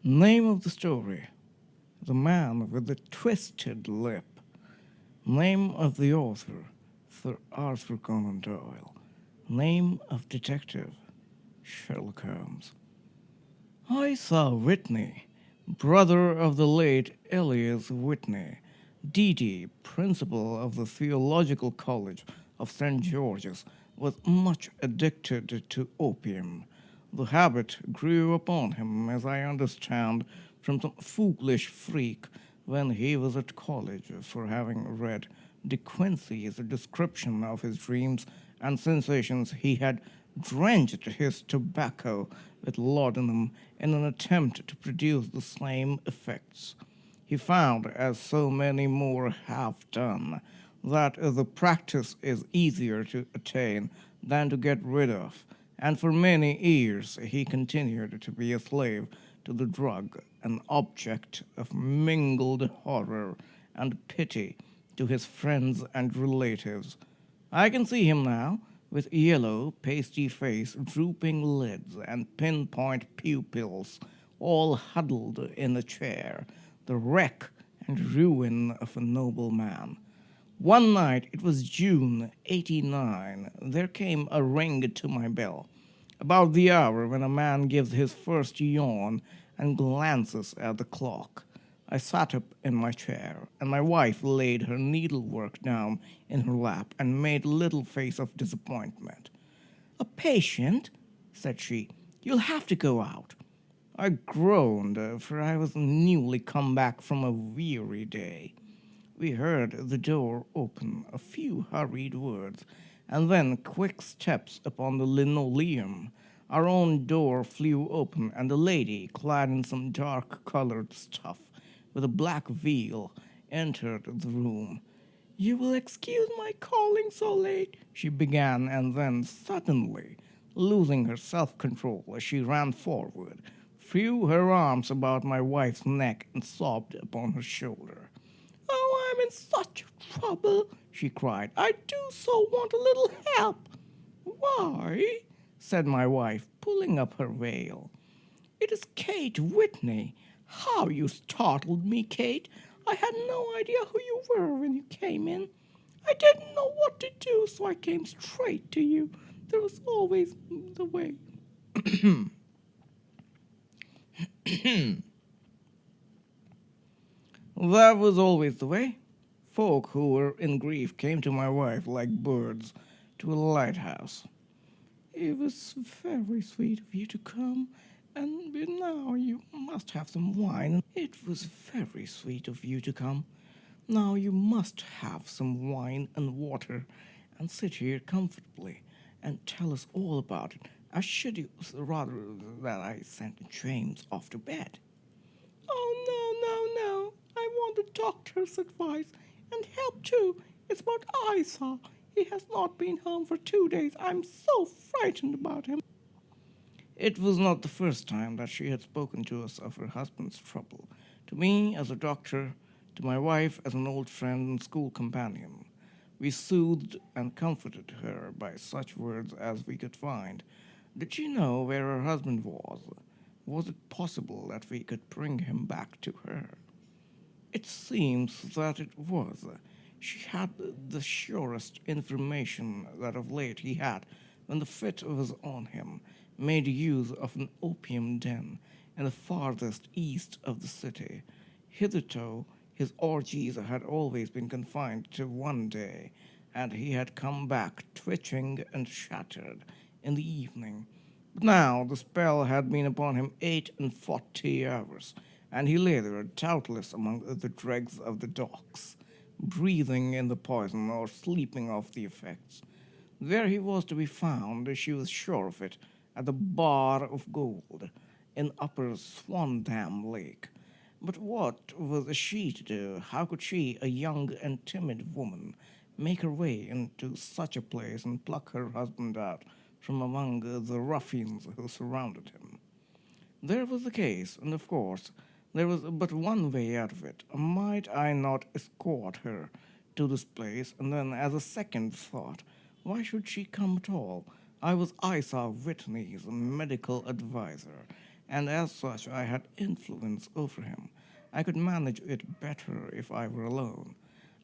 Name of the story: The Man with the Twisted Lip. Name of the author: Sir Arthur Conan Doyle. Name of detective: Sherlock Holmes. I saw Whitney, brother of the late Elias Whitney, D.D., principal of the Theological College of St. George's, was much addicted to opium. The habit grew upon him, as I understand, from some foolish freak when he was at college for having read De Quincey's description of his dreams and sensations. He had drenched his tobacco with laudanum in an attempt to produce the same effects. He found, as so many more have done, that the practice is easier to attain than to get rid of, and for many years he continued to be a slave to the drug, an object of mingled horror and pity to his friends and relatives. I can see him now, with yellow, pasty face, drooping lids, and pinpoint pupils, all huddled in a chair, the wreck and ruin of a noble man. One night, it was June '89, there came a ring to my bell, about the hour when a man gives his first yawn and glances at the clock. I sat up in my chair, and my wife laid her needlework down in her lap and made a little face of disappointment. "A patient?" said she. "You'll have to go out." I groaned, for I was newly come back from a weary day. We heard the door open, a few hurried words, and then quick steps upon the linoleum. Our own door flew open, and a lady, clad in some dark-colored stuff, with a black veil, entered the room. "You will excuse my calling so late," she began, and then suddenly, losing her self-control as she ran forward, threw her arms about my wife's neck and sobbed upon her shoulder. "Oh, I'm in such trouble," she cried. "I do so want a little help." "Why?" said my wife, pulling up her veil. "It is Kate Whitney. How you startled me, Kate. I had no idea who you were when you came in. I didn't know what to do, so I came straight to you. There was always the way." That was always the way. Folk who were in grief came to my wife like birds to a lighthouse. "It was very sweet of you to come, and now you must have some wine." "It was very sweet of you to come. Now you must have some wine and water, and sit here comfortably, and tell us all about it. I should you rather that I sent James off to bed?" "Oh, no. I want the doctor's advice, and help too. It's what I saw. He has not been home for 2 days. I'm so frightened about him." It was not the first time that she had spoken to us of her husband's trouble, to me as a doctor, to my wife as an old friend and school companion. We soothed and comforted her by such words as we could find. Did she know where her husband was? Was it possible that we could bring him back to her? It seems that it was. She had the surest information that of late he had, when the fit was on him, made use of an opium den in the farthest east of the city. Hitherto, his orgies had always been confined to one day, and he had come back twitching and shattered in the evening. But now the spell had been upon him 48 hours, and he lay there doubtless among the dregs of the docks, breathing in the poison or sleeping off the effects. There he was to be found, she was sure of it, at the Bar of Gold, in Upper Swandam Lake. But what was she to do? How could she, a young and timid woman, make her way into such a place and pluck her husband out from among the ruffians who surrounded him? There was the case, and of course there was but one way out of it. Might I not escort her to this place? And then, as a second thought, why should she come at all? I was Isa Whitney's medical adviser, and as such I had influence over him. I could manage it better if I were alone.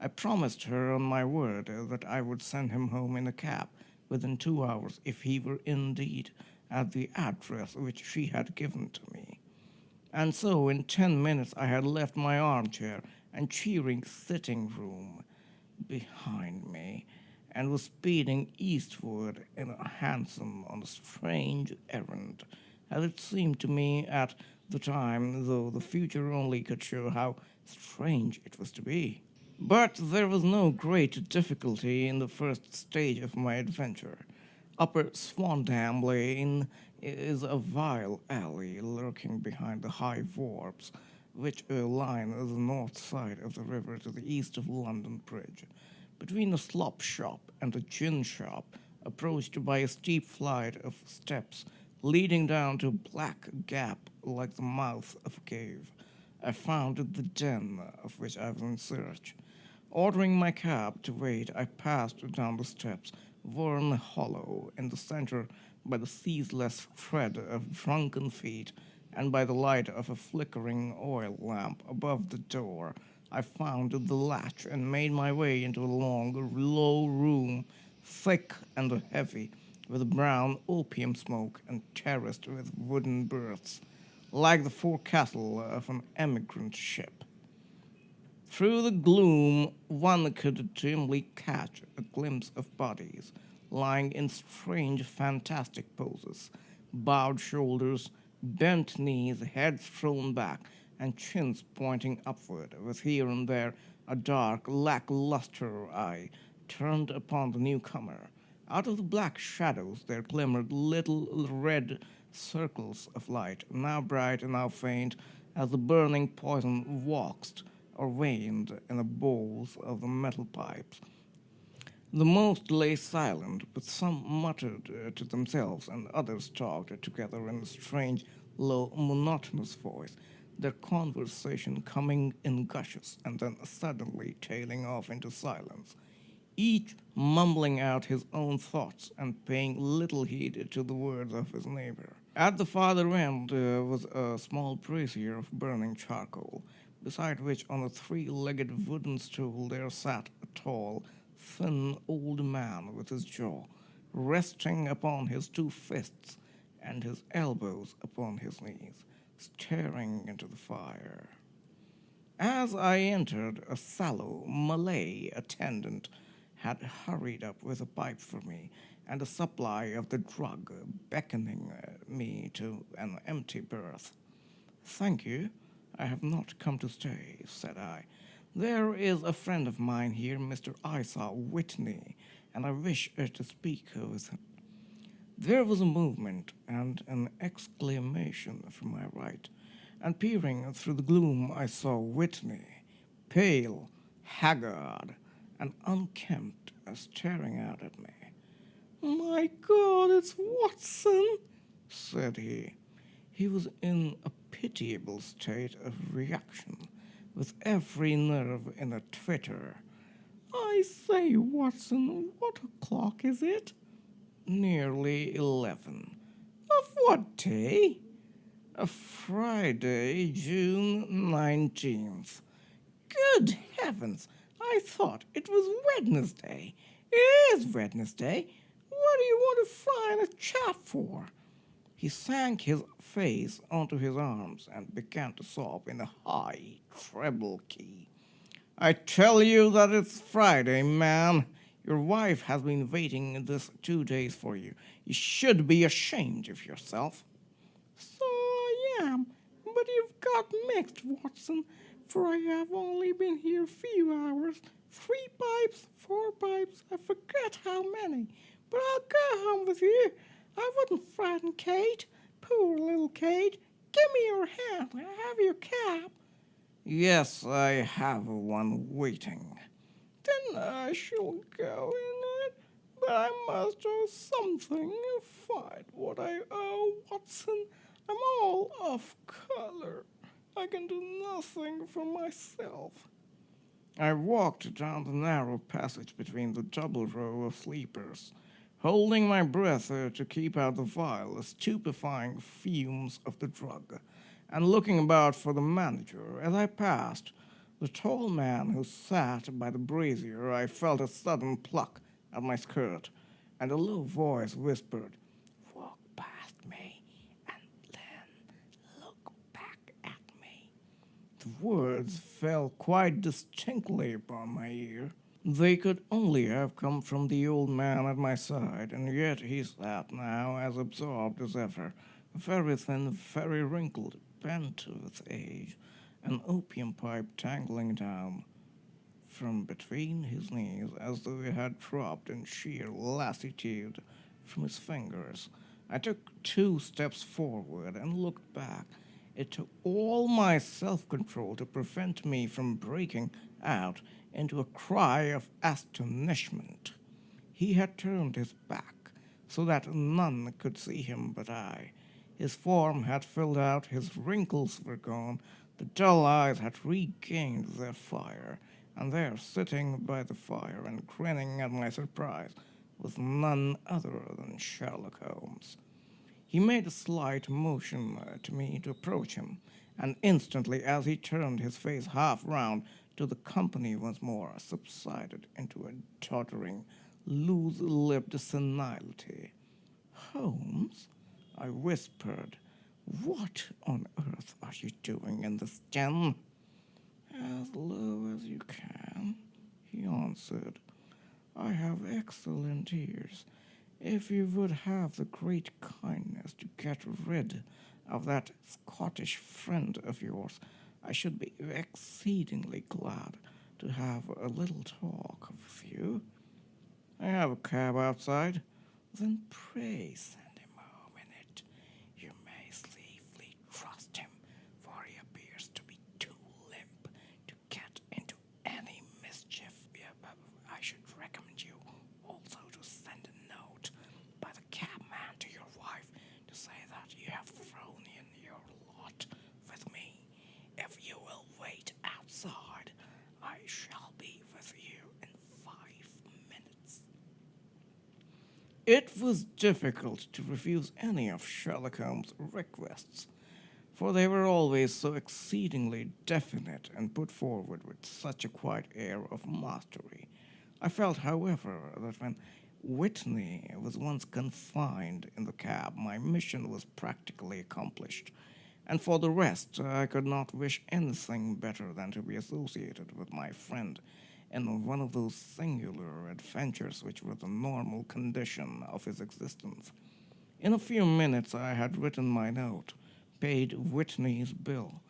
I promised her on my word that I would send him home in a cab within 2 hours if he were indeed at the address which she had given to me. And so in 10 minutes I had left my armchair and cheering sitting room behind me, and was speeding eastward in a hansom on a strange errand, as it seemed to me at the time, though the future only could show how strange it was to be. But there was no great difficulty in the first stage of my adventure. Upper Swandam Lane is a vile alley lurking behind the high wharfs, which line the north side of the river to the east of London Bridge, between the slop shop and the gin shop, approached by a steep flight of steps leading down to a black gap like the mouth of a cave. I found the den of which I was in search. Ordering my cab to wait, I passed down the steps, worn hollow in the center by the ceaseless tread of drunken feet, and by the light of a flickering oil lamp above the door. I found the latch and made my way into a long, low room, thick and heavy, with brown opium smoke and terraced with wooden berths, like the forecastle of an emigrant ship. Through the gloom, one could dimly catch a glimpse of bodies lying in strange, fantastic poses, bowed shoulders, bent knees, heads thrown back, and chins pointing upward, with here and there a dark, lackluster eye turned upon the newcomer. Out of the black shadows there glimmered little red circles of light, now bright and now faint, as the burning poison waxed or waned in the bowls of the metal pipes. The most lay silent, but some muttered to themselves, and others talked together in a strange, low, monotonous voice, their conversation coming in gushes and then suddenly tailing off into silence, each mumbling out his own thoughts and paying little heed to the words of his neighbor. At the farther end was a small brazier of burning charcoal, beside which on a three-legged wooden stool there sat a tall, thin old man with his jaw resting upon his two fists and his elbows upon his knees, staring into the fire. As I entered, a sallow Malay attendant had hurried up with a pipe for me and a supply of the drug, beckoning me to an empty berth. "Thank you, I have not come to stay," said I. "There is a friend of mine here, Mr. Isa Whitney, and I wish to speak with him." There was a movement and an exclamation from my right, and peering through the gloom I saw Whitney, pale, haggard, and unkempt, staring out at me. "My God, it's Watson," said he. He was in a pitiable state of reaction, with every nerve in a twitter. "I say, Watson, what o'clock is it?" "Nearly 11. "Of what day?" "A Friday, June 19th. "Good heavens! I thought it was Wednesday." "It is Wednesday. What do you want to fry in a chap for?" He sank his face onto his arms and began to sob in a high treble key. "I tell you that it's Friday, man. Your wife has been waiting this 2 days for you. You should be ashamed of yourself." "So I am, but you've got mixed, Watson, for I have only been here a few hours. 3 pipes, 4 pipes, I forget how many. But I'll go home with you. I wouldn't frighten Kate. Poor little Kate. Give me your hand. I have your cab." "Yes, I have one waiting." "Then I shall go in it. But I must owe something. Find what I owe, Watson. I'm all off color. I can do nothing for myself." I walked down the narrow passage between the double row of sleepers, holding my breath to keep out the vile, stupefying fumes of the drug, and looking about for the manager. As I passed the tall man who sat by the brazier, I felt a sudden pluck at my skirt, and a low voice whispered, "Walk past me, and then look back at me." The words fell quite distinctly upon my ear. They could only have come from the old man at my side, and yet he sat now as absorbed as ever, very thin, very wrinkled, bent with age, an opium pipe dangling down from between his knees as though it had dropped in sheer lassitude from his fingers. I took 2 steps forward and looked back. It took all my self-control to prevent me from breaking out into a cry of astonishment. He had turned his back so that none could see him but I. His form had filled out, his wrinkles were gone, the dull eyes had regained their fire, and there, sitting by the fire and grinning at my surprise, was none other than Sherlock Holmes. He made a slight motion to me to approach him, and instantly, as he turned his face half round to the company once more, subsided into a tottering, loose-lipped senility. "Holmes," I whispered, "what on earth are you doing in this den?" "As low as you can," he answered. "I have excellent ears. If you would have the great kindness to get rid of that Scottish friend of yours, I should be exceedingly glad to have a little talk with you." "I have a cab outside." "Then pray send him home in it. You may safely trust him, for he appears to be too limp to get into any mischief. I should recommend you also to send a note by the cabman to your wife to say that you have thrown in your lot with me. If you will wait outside, I shall be with you in 5 minutes." It was difficult to refuse any of Sherlock Holmes' requests, for they were always so exceedingly definite and put forward with such a quiet air of mastery. I felt, however, that when Whitney was once confined in the cab, my mission was practically accomplished, and for the rest, I could not wish anything better than to be associated with my friend in one of those singular adventures which were the normal condition of his existence. In a few minutes I had written my note, paid Whitney's bill,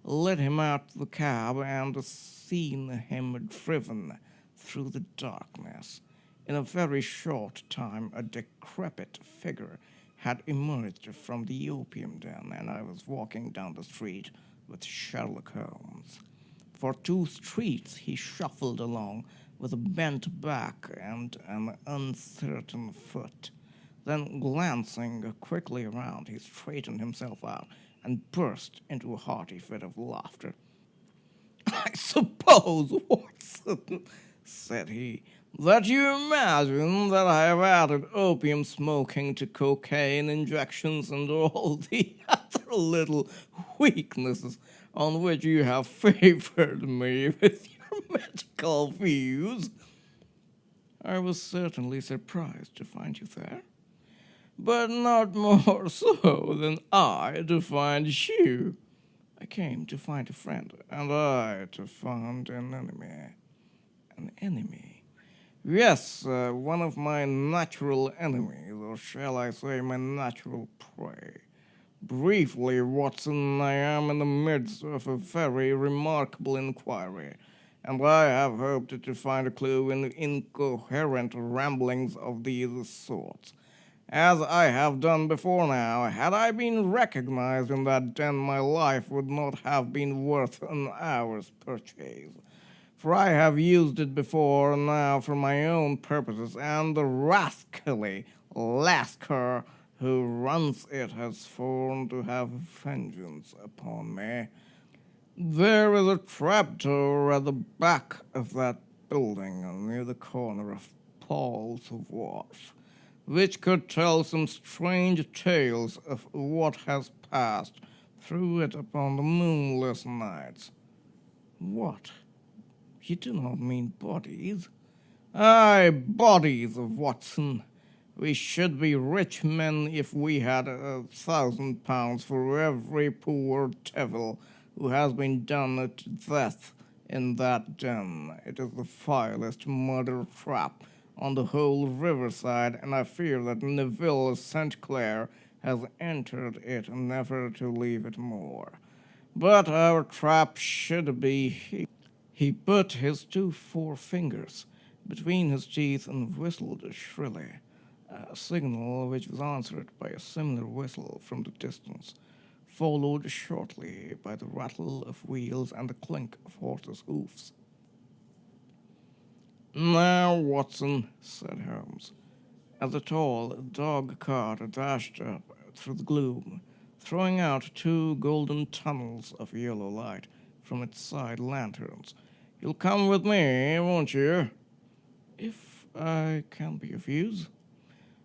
let him out the cab, and seen him driven through the darkness. In a very short time a decrepit figure had emerged from the opium den, and I was walking down the street with Sherlock Holmes. For 2 streets he shuffled along with a bent back and an uncertain foot. Then, glancing quickly around, he straightened himself out and burst into a hearty fit of laughter. "I suppose, Watson," said he, "that you imagine that I have added opium smoking to cocaine injections and all the other little weaknesses on which you have favored me with your medical views." "I was certainly surprised to find you there." "But not more so than I to find you." "I came to find a friend." "And I to find an enemy." "An enemy?" "Yes, one of my natural enemies, or shall I say my natural prey. Briefly, Watson, I am in the midst of a very remarkable inquiry, and I have hoped to find a clue in the incoherent ramblings of these sorts. As I have done before now, had I been recognized in that den, my life would not have been worth an hour's purchase. For I have used it before now for my own purposes, and the rascally lascar who runs it has sworn to have vengeance upon me. There is a trapdoor at the back of that building near the corner of Paul's Wharf. which could tell some strange tales of what has passed through it upon the moonless nights. What? You do not mean bodies? Aye, bodies, Watson. We should be rich men if we had £1,000 for every poor devil who has been done to death in that den. It is the vilest murder trap on the whole riverside, and I fear that Neville St. Clair has entered it never to leave it more. But our trap should be... He put his 2 forefingers between his teeth and whistled shrilly, a signal which was answered by a similar whistle from the distance, followed shortly by the rattle of wheels and the clink of horses' hoofs. "Now, Watson," said Holmes, as the tall dog-cart dashed up through the gloom, throwing out 2 golden tunnels of yellow light from its side lanterns. "You'll come with me, won't you?" "If I can be of use."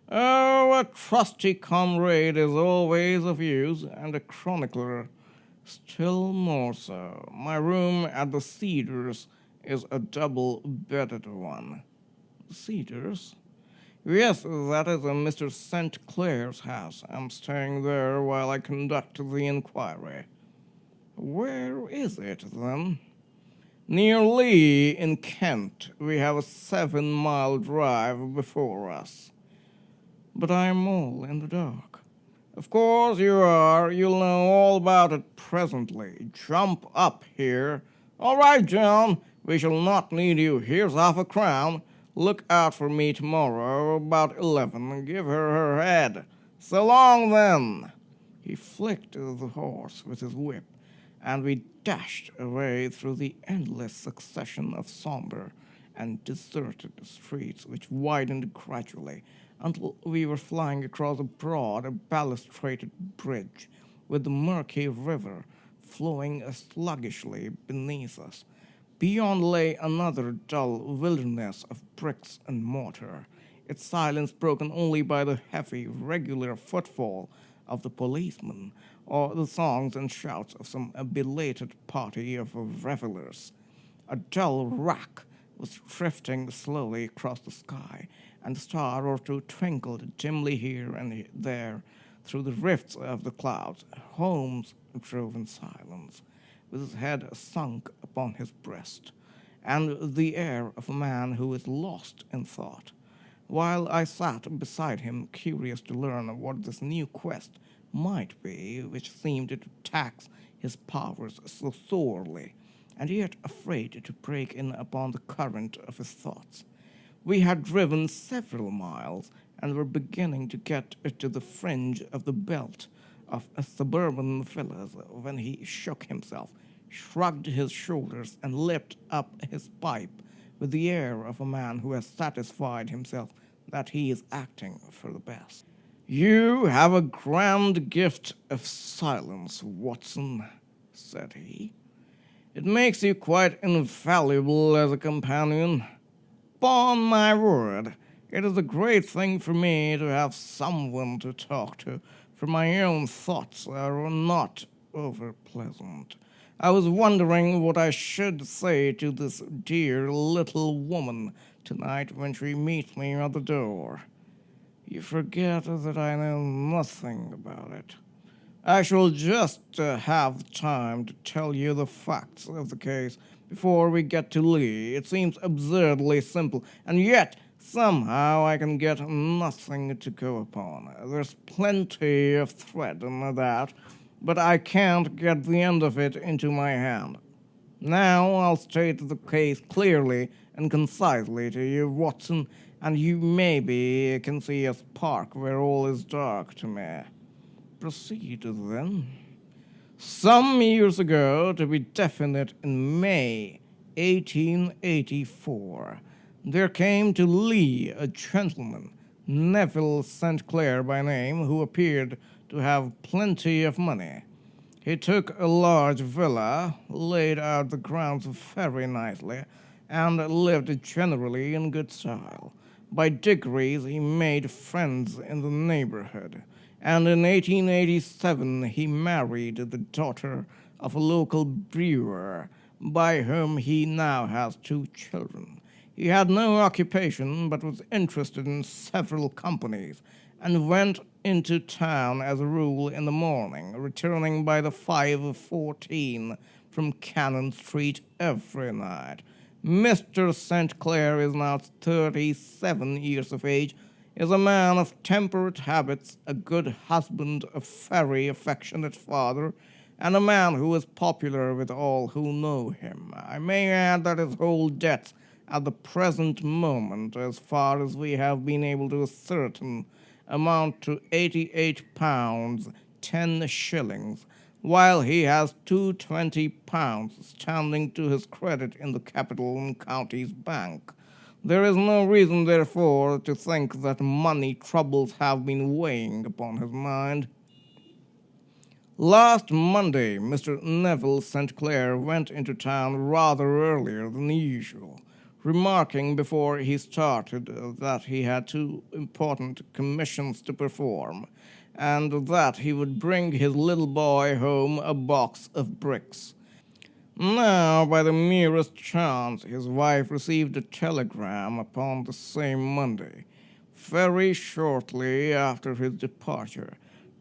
"Oh, a trusty comrade is always of use, and a chronicler still more so. My room at the Cedars is a double-bedded one." "The Cedars?" "Yes, that is Mr. St. Clair's house. I'm staying there while I conduct the inquiry." "Where is it, then?" "Near Lee, in Kent. We have a 7-mile drive before us." "But I'm all in the dark." "Of course you are. You'll know all about it presently. Jump up here." "All right, John. We shall not need you. Here's £5. Look out for me tomorrow about 11. Give her her head. So long, then." He flicked the horse with his whip, and we dashed away through the endless succession of sombre and deserted streets which widened gradually until we were flying across a broad, balustraded bridge with the murky river flowing sluggishly beneath us. Beyond lay another dull wilderness of bricks and mortar, its silence broken only by the heavy, regular footfall of the policeman or the songs and shouts of some belated party of revelers. A dull rack was drifting slowly across the sky, and a star or 2 twinkled dimly here and there through the rifts of the clouds. Holmes drove in silence, with his head sunk upon his breast, and the air of a man who is lost in thought, while I sat beside him, curious to learn what this new quest might be which seemed to tax his powers so sorely, and yet afraid to break in upon the current of his thoughts. We had driven several miles, and were beginning to get to the fringe of the belt of suburban villas when he shook himself, shrugged his shoulders, and lipped up his pipe with the air of a man who has satisfied himself that he is acting for the best. "You have a grand gift of silence, Watson," said he. "It makes you quite invaluable as a companion. Upon my word, it is a great thing for me to have someone to talk to, for my own thoughts are not over pleasant. I was wondering what I should say to this dear little woman tonight when she meets me at the door. You forget that I know nothing about it. I shall just have time to tell you the facts of the case before we get to Lee. It seems absurdly simple, and yet somehow I can get nothing to go upon. There's plenty of thread in that, but I can't get the end of it into my hand. Now I'll state the case clearly and concisely to you, Watson, and you maybe can see a spark where all is dark to me." "Proceed, then." "Some years ago, to be definite, in May 1884, there came to Lee a gentleman, Neville St. Clair by name, who appeared to have plenty of money. He took a large villa, laid out the grounds very nicely, and lived generally in good style. By degrees he made friends in the neighborhood, and in 1887 he married the daughter of a local brewer, by whom he now has 2 children. He had no occupation, but was interested in several companies, and went into town as a rule in the morning, returning by the 5:14 from Cannon Street every night. Mr. St. Clair is now 37 years of age, is a man of temperate habits, a good husband, a very affectionate father, and a man who is popular with all who know him. I may add that his whole debts at the present moment, as far as we have been able to ascertain, amount to £88 10 shillings, while he has £220 standing to his credit in the Capital and Counties Bank. There is no reason, therefore, to think that money troubles have been weighing upon his mind. Last Monday, Mr. Neville St. Clair went into town rather earlier than usual, remarking before he started that he had 2 important commissions to perform, and that he would bring his little boy home a box of bricks. Now, by the merest chance, his wife received a telegram upon the same Monday, very shortly after his departure,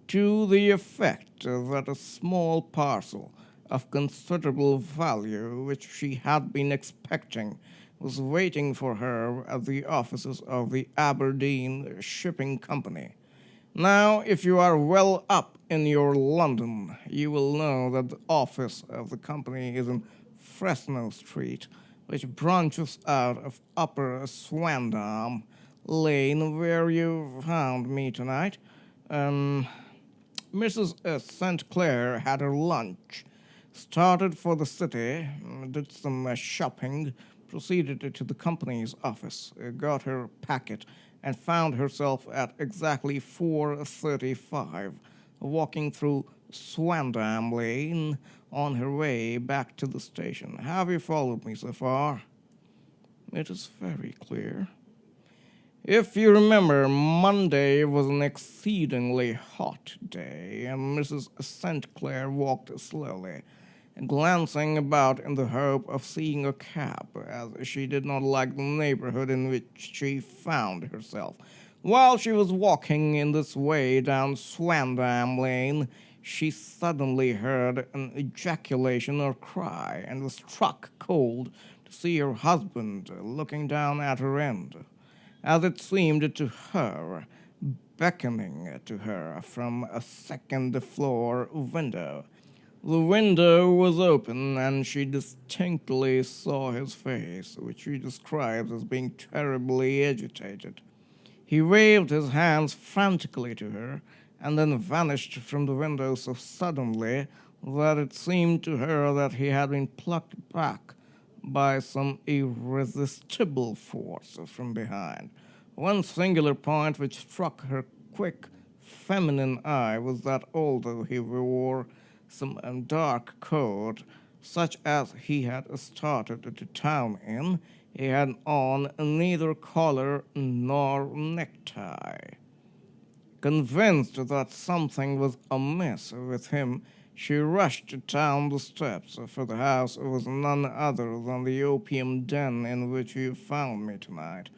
to the effect that a small parcel of considerable value, which she had been expecting, was waiting for her at the offices of the Aberdeen Shipping Company. Now, if you are well up in your London, you will know that the office of the company is in Fresno Street, which branches out of Upper Swandam Lane, where you found me tonight. Mrs. St. Clair had her lunch, started for the city, did some shopping, proceeded to the company's office, got her packet, and found herself at exactly 4:35, walking through Swandam Lane on her way back to the station. Have you followed me so far? It is very clear. If you remember, Monday was an exceedingly hot day, and Mrs. St. Clair walked slowly, glancing about in the hope of seeing a cab, as she did not like the neighborhood in which she found herself. While she was walking in this way down Swandam Lane, she suddenly heard an ejaculation or cry, and was struck cold to see her husband looking down at her end, as it seemed to her, beckoning to her from a second-floor window. The window was open, and she distinctly saw his face, which she describes as being terribly agitated. He waved his hands frantically to her, and then vanished from the window so suddenly that it seemed to her that he had been plucked back by some irresistible force from behind. One singular point which struck her quick, feminine eye was that although he wore some dark coat, such as he had started to town in, he had on neither collar nor necktie. Convinced that something was amiss with him, she rushed down the steps, for the house was none other than the opium den in which you found me tonight,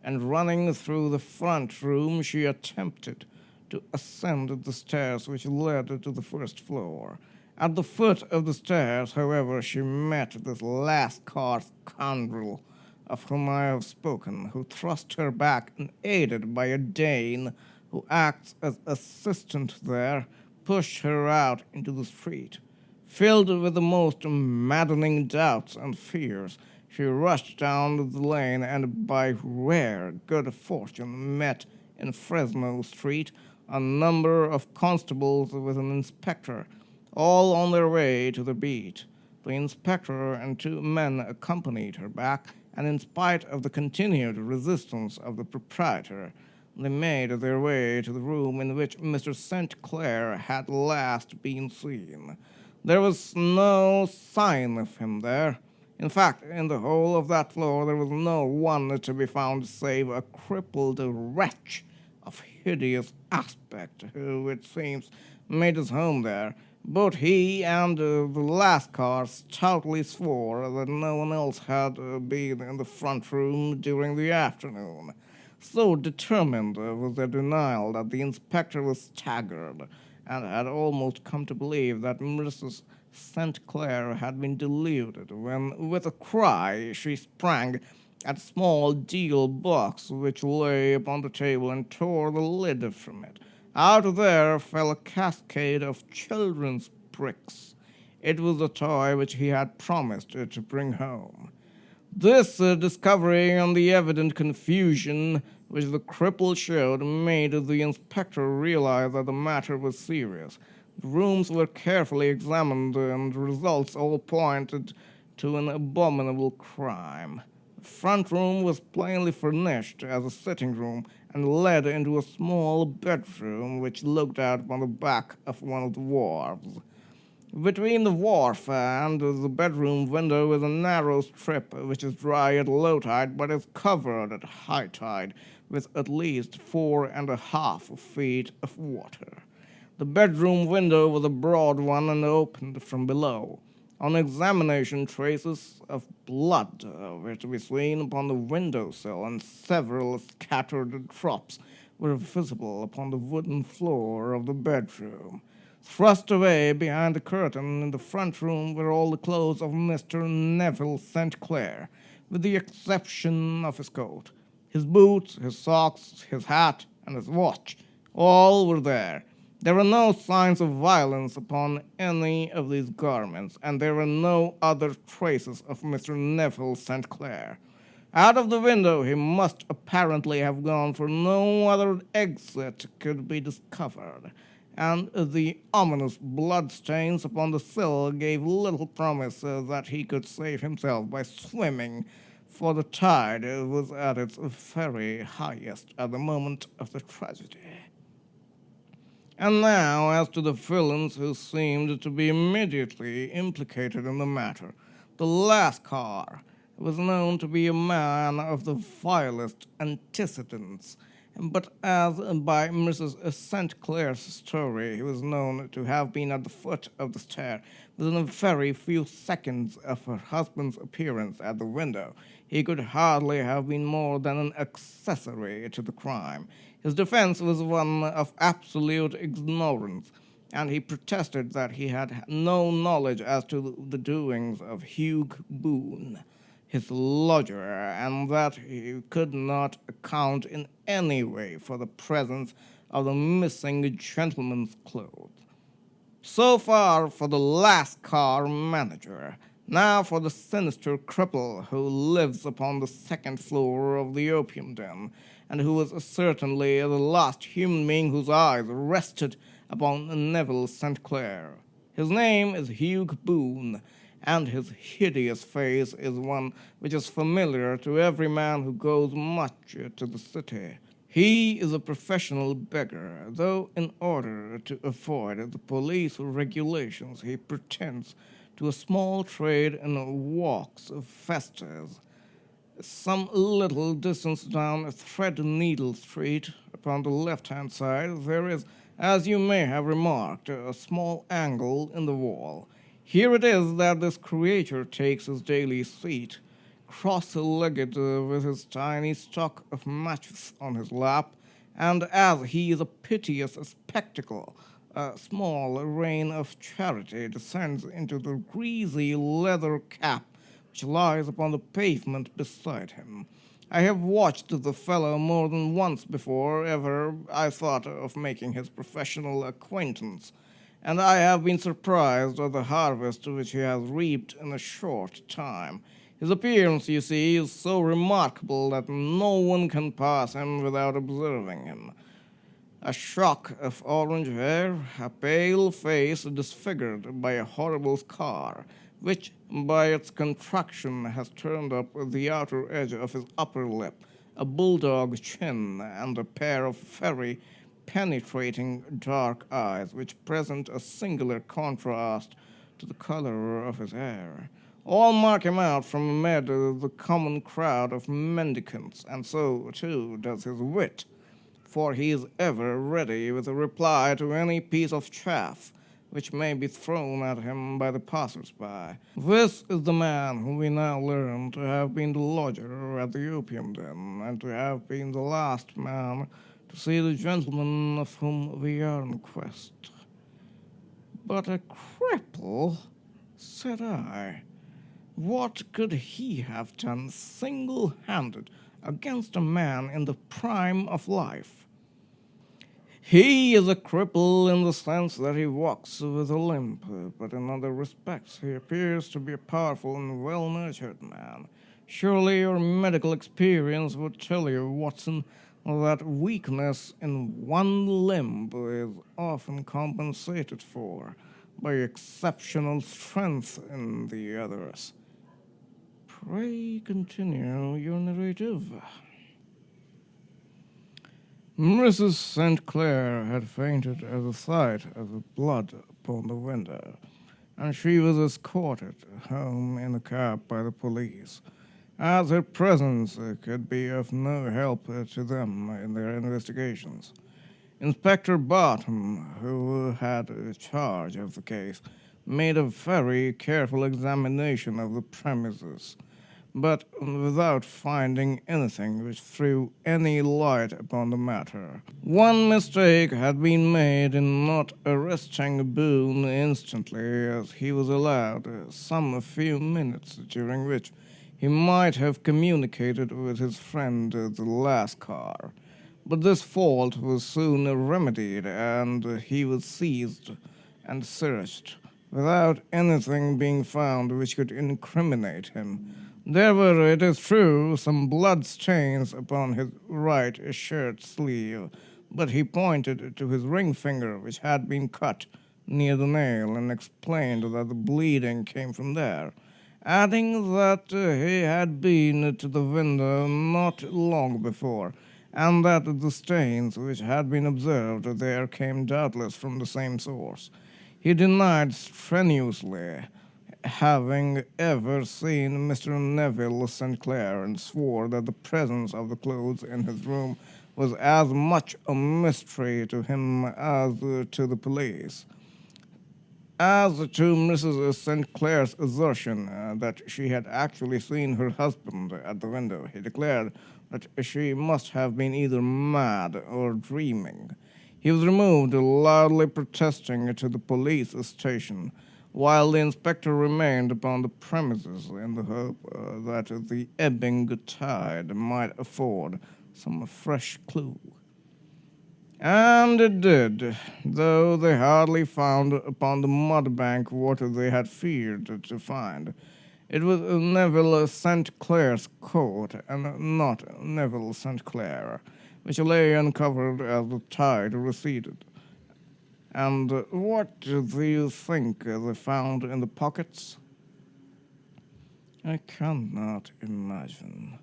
and running through the front room, she attempted to ascend the stairs which led to the first floor. At the foot of the stairs, however, she met this last-card scoundrel of whom I have spoken, who thrust her back and, aided by a Dane who acts as assistant there, pushed her out into the street. Filled with the most maddening doubts and fears, she rushed down the lane and, by rare good fortune, met in Fresno Street a number of constables with an inspector, all on their way to the beat. The inspector and 2 men accompanied her back, and in spite of the continued resistance of the proprietor, they made their way to the room in which Mr. St. Clair had last been seen. There was no sign of him there. In fact, in the whole of that floor there was no one to be found save a crippled wretch of hideous aspect, who, it seems, made his home there. Both he and the Lascar stoutly swore that no one else had been in the front room during the afternoon. So determined was their denial that the inspector was staggered, and had almost come to believe that Mrs. St. Clair had been deluded, when, with a cry, she sprang at a small deal box which lay upon the table and tore the lid from it. Out there fell a cascade of children's bricks. It was the toy which he had promised to bring home. This discovery and the evident confusion which the cripple showed made the inspector realize that the matter was serious. The rooms were carefully examined, and the results all pointed to an abominable crime. The front room was plainly furnished as a sitting room, and led into a small bedroom which looked out upon the back of one of the wharves. Between the wharf and the bedroom window is a narrow strip which is dry at low tide but is covered at high tide with at least 4.5 feet of water. The bedroom window was a broad one and opened from below. On examination, traces of blood were to be seen upon the window-sill, and several scattered drops were visible upon the wooden floor of the bedroom. Thrust away behind the curtain in the front room were all the clothes of Mr. Neville St. Clair, with the exception of his coat. His boots, his socks, his hat, and his watch, all were there. There were no signs of violence upon any of these garments, and there were no other traces of Mr. Neville St. Clair. Out of the window he must apparently have gone, for no other exit could be discovered, and the ominous bloodstains upon the sill gave little promise that he could save himself by swimming, for the tide was at its very highest at the moment of the tragedy. And now as to the villains who seemed to be immediately implicated in the matter. The Lascar was known to be a man of the vilest antecedents, but as by Mrs. St. Clair's story he was known to have been at the foot of the stair within a very few seconds of her husband's appearance at the window, he could hardly have been more than an accessory to the crime. His defense was one of absolute ignorance, and he protested that he had no knowledge as to the doings of Hugh Boone, his lodger, and that he could not account in any way for the presence of the missing gentleman's clothes. So far for the Lascar manager. Now for the sinister cripple who lives upon the second floor of the opium den, and who was certainly the last human being whose eyes rested upon Neville St. Clair. His name is Hugh Boone, and his hideous face is one which is familiar to every man who goes much to the city. He is a professional beggar, though in order to avoid the police regulations he pretends to a small trade in walks of festas. Some little distance down Threadneedle Street, upon the left-hand side, there is, as you may have remarked, a small angle in the wall. Here it is that this creature takes his daily seat, cross-legged with his tiny stock of matches on his lap, and as he is a piteous spectacle, a small rain of charity descends into the greasy leather cap which lies upon the pavement beside him. I have watched the fellow more than once before ever I thought of making his professional acquaintance, and I have been surprised at the harvest which he has reaped in a short time. His appearance, you see, is so remarkable that no one can pass him without observing him. A shock of orange hair, a pale face disfigured by a horrible scar, which by its contraction has turned up the outer edge of his upper lip, a bulldog chin, and a pair of very penetrating dark eyes which present a singular contrast to the color of his hair. All mark him out from amid the common crowd of mendicants, and so, too, does his wit, for he is ever ready with a reply to any piece of chaff which may be thrown at him by the passers-by. This is the man whom we now learn to have been the lodger at the opium den, and to have been the last man to see the gentleman of whom we are in quest. But a cripple, said I. What could he have done single-handed against a man in the prime of life? He is a cripple in the sense that he walks with a limp, but in other respects he appears to be a powerful and well-nurtured man. Surely your medical experience would tell you, Watson, that weakness in one limb is often compensated for by exceptional strength in the others. Pray continue your narrative. Mrs. St. Clair had fainted at the sight of the blood upon the window, and she was escorted home in a cab by the police, as her presence could be of no help to them in their investigations. Inspector Barton, who had charge of the case, made a very careful examination of the premises, but without finding anything which threw any light upon the matter. One mistake had been made in not arresting Boone instantly, as he was allowed some few minutes during which he might have communicated with his friend the Lascar. But this fault was soon remedied, and he was seized and searched, without anything being found which could incriminate him. There were, it is true, some blood stains upon his right shirt sleeve, but he pointed to his ring finger, which had been cut near the nail, and explained that the bleeding came from there, adding that he had been to the window not long before, and that the stains which had been observed there came doubtless from the same source. He denied strenuously having ever seen Mr. Neville St. Clair, and swore that the presence of the clothes in his room was as much a mystery to him as to the police. As to Mrs. St. Clair's assertion that she had actually seen her husband at the window, he declared that she must have been either mad or dreaming. He was removed, loudly protesting, to the police station, while the inspector remained upon the premises in the hope that the ebbing tide might afford some fresh clue. And it did, though they hardly found upon the mudbank what they had feared to find. It was Neville St. Clair's coat, and not Neville St. Clair, which lay uncovered as the tide receded. And what do you think they found in the pockets? I cannot imagine.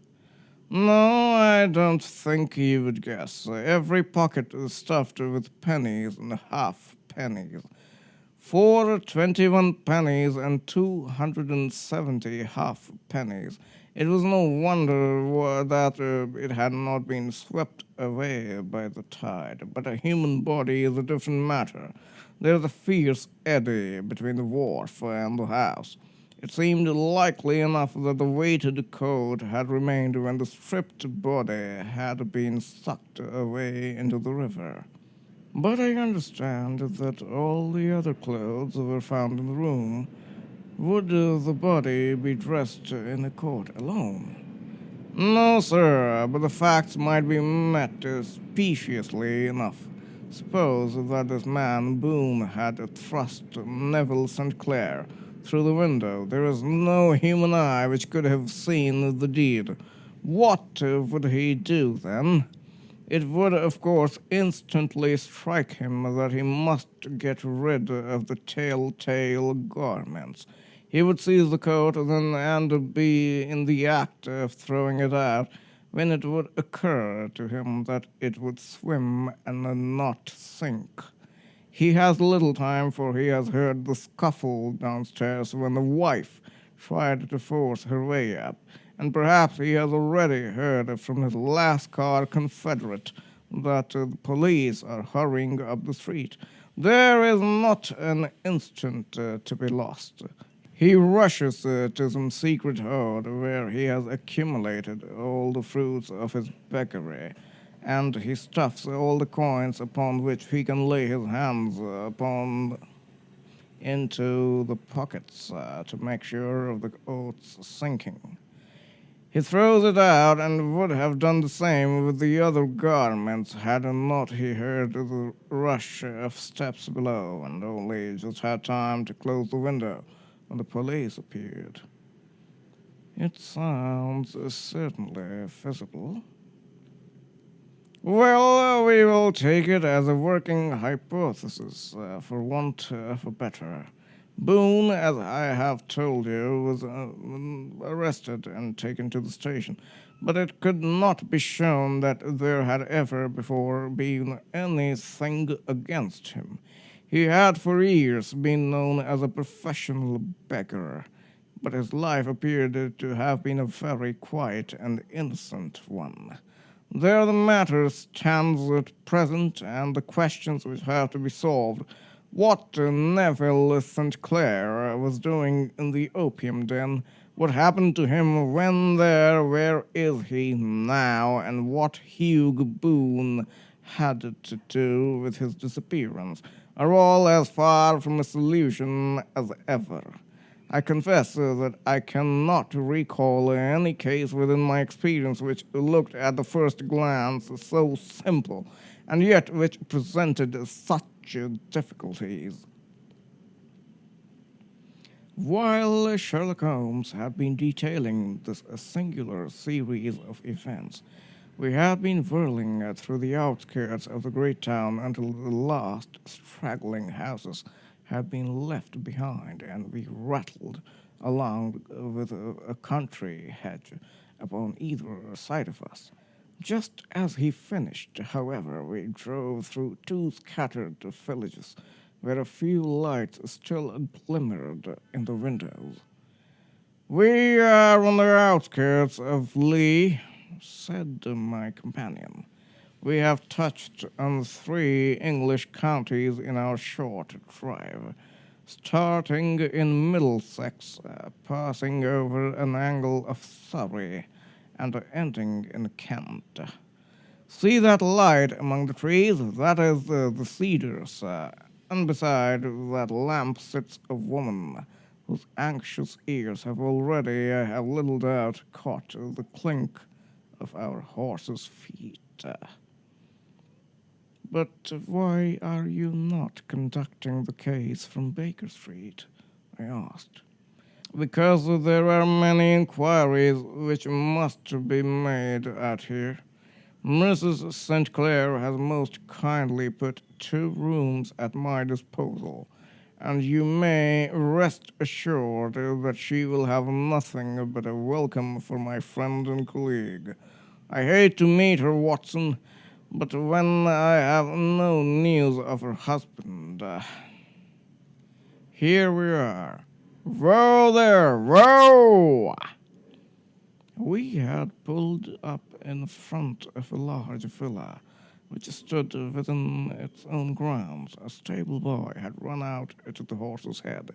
No, I don't think you would guess. Every pocket is stuffed with pennies and half pennies. 421 pennies and 270 half pennies. It was no wonder that it had not been swept away by the tide. But a human body is a different matter. There is a fierce eddy between the wharf and the house. It seemed likely enough that the weighted coat had remained when the stripped body had been sucked away into the river. But I understand that all the other clothes were found in the room. Would the body be dressed in the coat alone? No, sir, but the facts might be met speciously enough. Suppose that this man Boone had thrust Neville St. Clair through the window. There is no human eye which could have seen the deed. What would he do then? It would, of course, instantly strike him that he must get rid of the telltale garments. He would seize the coat then and be in the act of throwing it out, when it would occur to him that it would swim and not sink. He has little time, for he has heard the scuffle downstairs when the wife tried to force her way up, and perhaps he has already heard from his last car confederate that the police are hurrying up the street. There is not an instant to be lost. He rushes to some secret hoard where he has accumulated all the fruits of his beggary, and he stuffs all the coins upon which he can lay his hands upon into the pockets to make sure of the oats sinking. He throws it out and would have done the same with the other garments had not he heard the rush of steps below and only just had time to close the window when the police appeared. It sounds certainly feasible. Well, we will take it as a working hypothesis, for want of a better. Boone, as I have told you, was arrested and taken to the station, but it could not be shown that there had ever before been anything against him. He had for years been known as a professional beggar, but his life appeared to have been a very quiet and innocent one. There the matter stands at present, and the questions which have to be solved. What Neville St. Clair was doing in the opium den, what happened to him when there, where is he now, and what Hugh Boone had to do with his disappearance, are all as far from a solution as ever. I confess that I cannot recall any case within my experience which looked at the first glance so simple, and yet which presented such difficulties. While Sherlock Holmes had been detailing this singular series of events, we had been whirling through the outskirts of the great town until the last straggling houses had been left behind, and we rattled along with a country hedge upon either side of us. Just as he finished, however, we drove through two scattered villages, where a few lights still glimmered in the windows. "We are on the outskirts of Lee," said my companion. "We have touched on 3 English counties in our short drive, starting in Middlesex, passing over an angle of Surrey, and ending in Kent. See that light among the trees? That is the cedars, and beside that lamp sits a woman, whose anxious ears have already, I have little doubt, caught the clink of our horses' feet." "But why are you not conducting the case from Baker Street?" I asked. "Because there are many inquiries which must be made out here. Mrs. St. Clair has most kindly put 2 rooms at my disposal, and you may rest assured that she will have nothing but a welcome for my friend and colleague. I hate to meet her, Watson, but when I have no news of her husband... Here we are. Whoa there, whoa!" We had pulled up in front of a large villa, which stood within its own grounds. A stable boy had run out to the horse's head,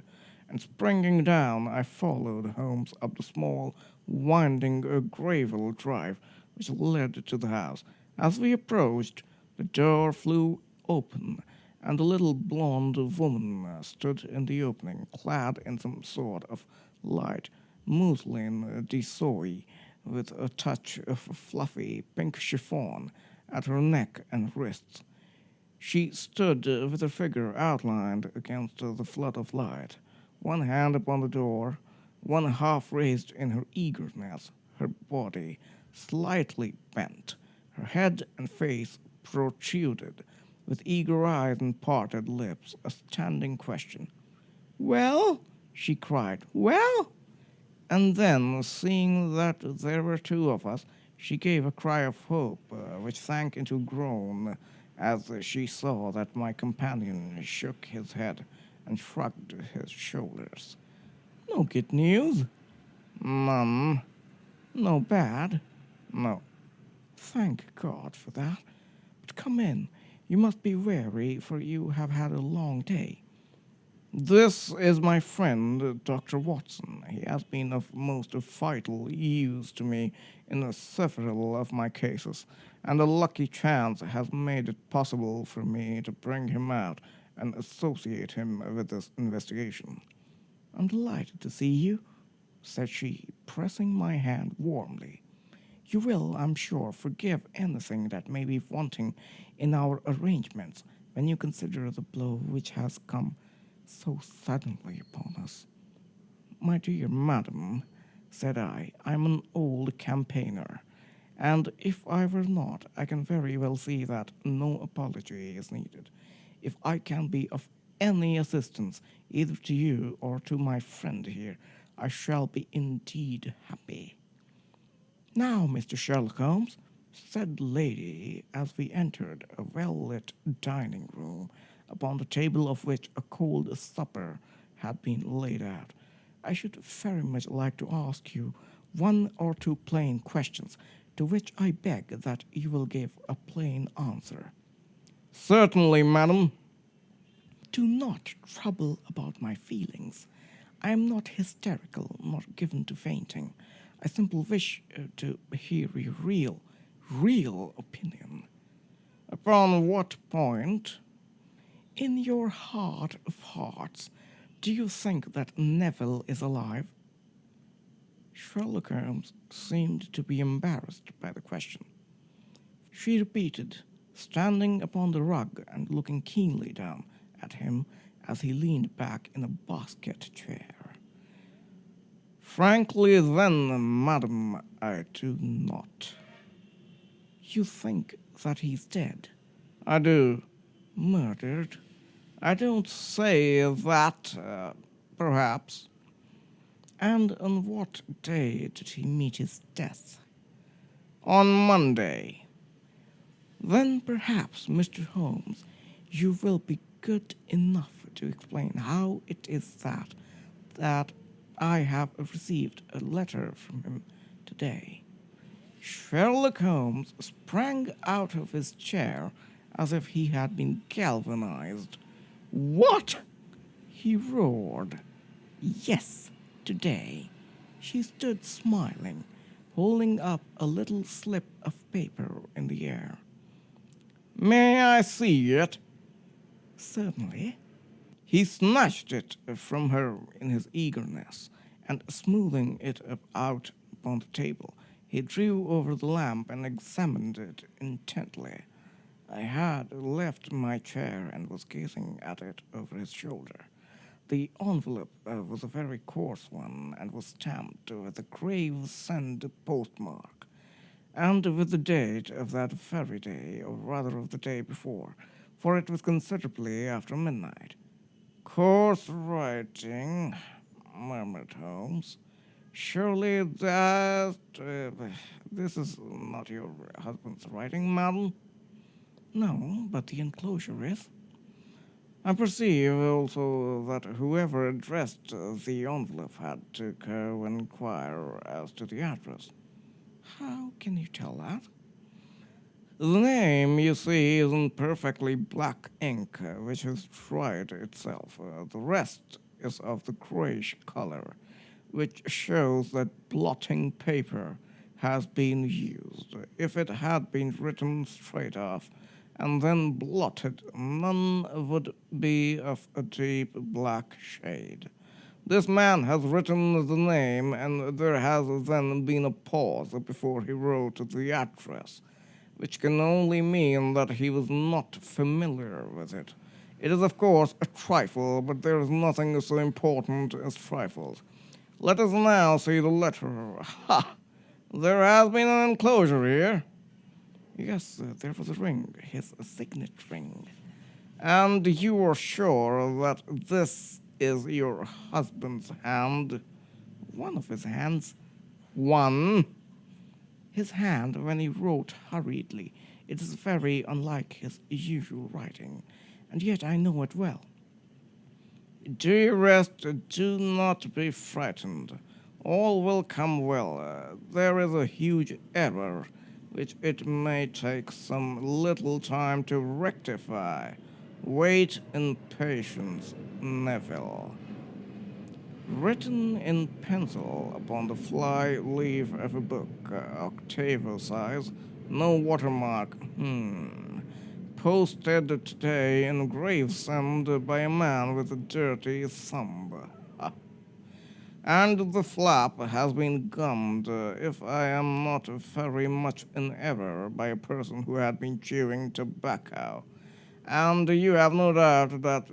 and springing down, I followed Holmes up the small, winding gravel drive which led to the house. As we approached, the door flew open, and a little blonde woman stood in the opening, clad in some sort of light muslin de-soie, with a touch of fluffy pink chiffon at her neck and wrists. She stood with her figure outlined against the flood of light, one hand upon the door, one half raised in her eagerness, her body slightly bent, her head and face protruded, with eager eyes and parted lips, a standing question. "Well?" she cried. "Well?" And then, seeing that there were 2 of us, she gave a cry of hope, which sank into a groan, as she saw that my companion shook his head and shrugged his shoulders. No good news? None. No bad? No. Thank God for that. But come in. You must be weary, for you have had a long day. This is my friend, Dr. Watson. He has been of most vital use to me in several of my cases, and a lucky chance has made it possible for me to bring him out and associate him with this investigation. I'm delighted to see you, said she, pressing my hand warmly. You will, I'm sure, forgive anything that may be wanting in our arrangements when you consider the blow which has come so suddenly upon us. My dear madam, said I am an old campaigner, and if I were not, I can very well see that no apology is needed. If I can be of any assistance, either to you or to my friend here, I shall be indeed happy. Now, Mr. Sherlock Holmes, said the lady as we entered a well-lit dining room, upon the table of which a cold supper had been laid out, I should very much like to ask you one or two plain questions, to which I beg that you will give a plain answer. Certainly, madam. Do not trouble about my feelings. I am not hysterical, nor given to fainting. I simply wish to hear your real opinion. Upon what point? In your heart of hearts, do you think that Neville is alive? Sherlock Holmes seemed to be embarrassed by the question. She repeated, standing upon the rug and looking keenly down at him as he leaned back in a basket chair. Frankly, then, madam, I do not. You think that he's dead? I do. Murdered? I don't say that, perhaps. And on what day did he meet his death? On Monday. Then perhaps, Mr. Holmes, you will be good enough to explain how it is that I have received a letter from him today. Sherlock Holmes sprang out of his chair as if he had been galvanized. What? He roared. Yes, today. She stood smiling, holding up a little slip of paper in the air. May I see it? Certainly. He snatched it from her in his eagerness, and smoothing it out upon the table, he drew over the lamp and examined it intently. I had left my chair and was gazing at it over his shoulder. The envelope was a very coarse one and was stamped with a Gravesend postmark, and with the date of that very day, or rather of the day before, for it was considerably after midnight. Coarse writing, murmured Holmes. Surely that... this is not your husband's writing, madam? No, but the enclosure is. I perceive also that whoever addressed the envelope had to go and inquire as to the address. How can you tell that? The name, you see, is in perfectly black ink, which has dried itself. The rest is of the grayish color, which shows that blotting paper has been used. If it had been written straight off and then blotted, none would be of a deep black shade. This man has written the name, and there has then been a pause before he wrote the address, which can only mean that he was not familiar with it. It is, of course, a trifle, but there is nothing so important as trifles. Let us now see the letter. Ha! There has been an enclosure here. Yes, there was a ring, his signet ring. And you are sure that this is your husband's hand? One of his hands. One. His hand when he wrote hurriedly It is very unlike his usual writing, and yet I know it well. Dearest, do not be frightened. All will come well. There is a huge error, which it may take some little time to rectify. Wait in patience, Neville. Written in pencil upon the fly leaf of a book, octavo size, no watermark. Posted today in Gravesend by a man with a dirty thumb. And the flap has been gummed, if I am not very much in error, by a person who had been chewing tobacco. And you have no doubt that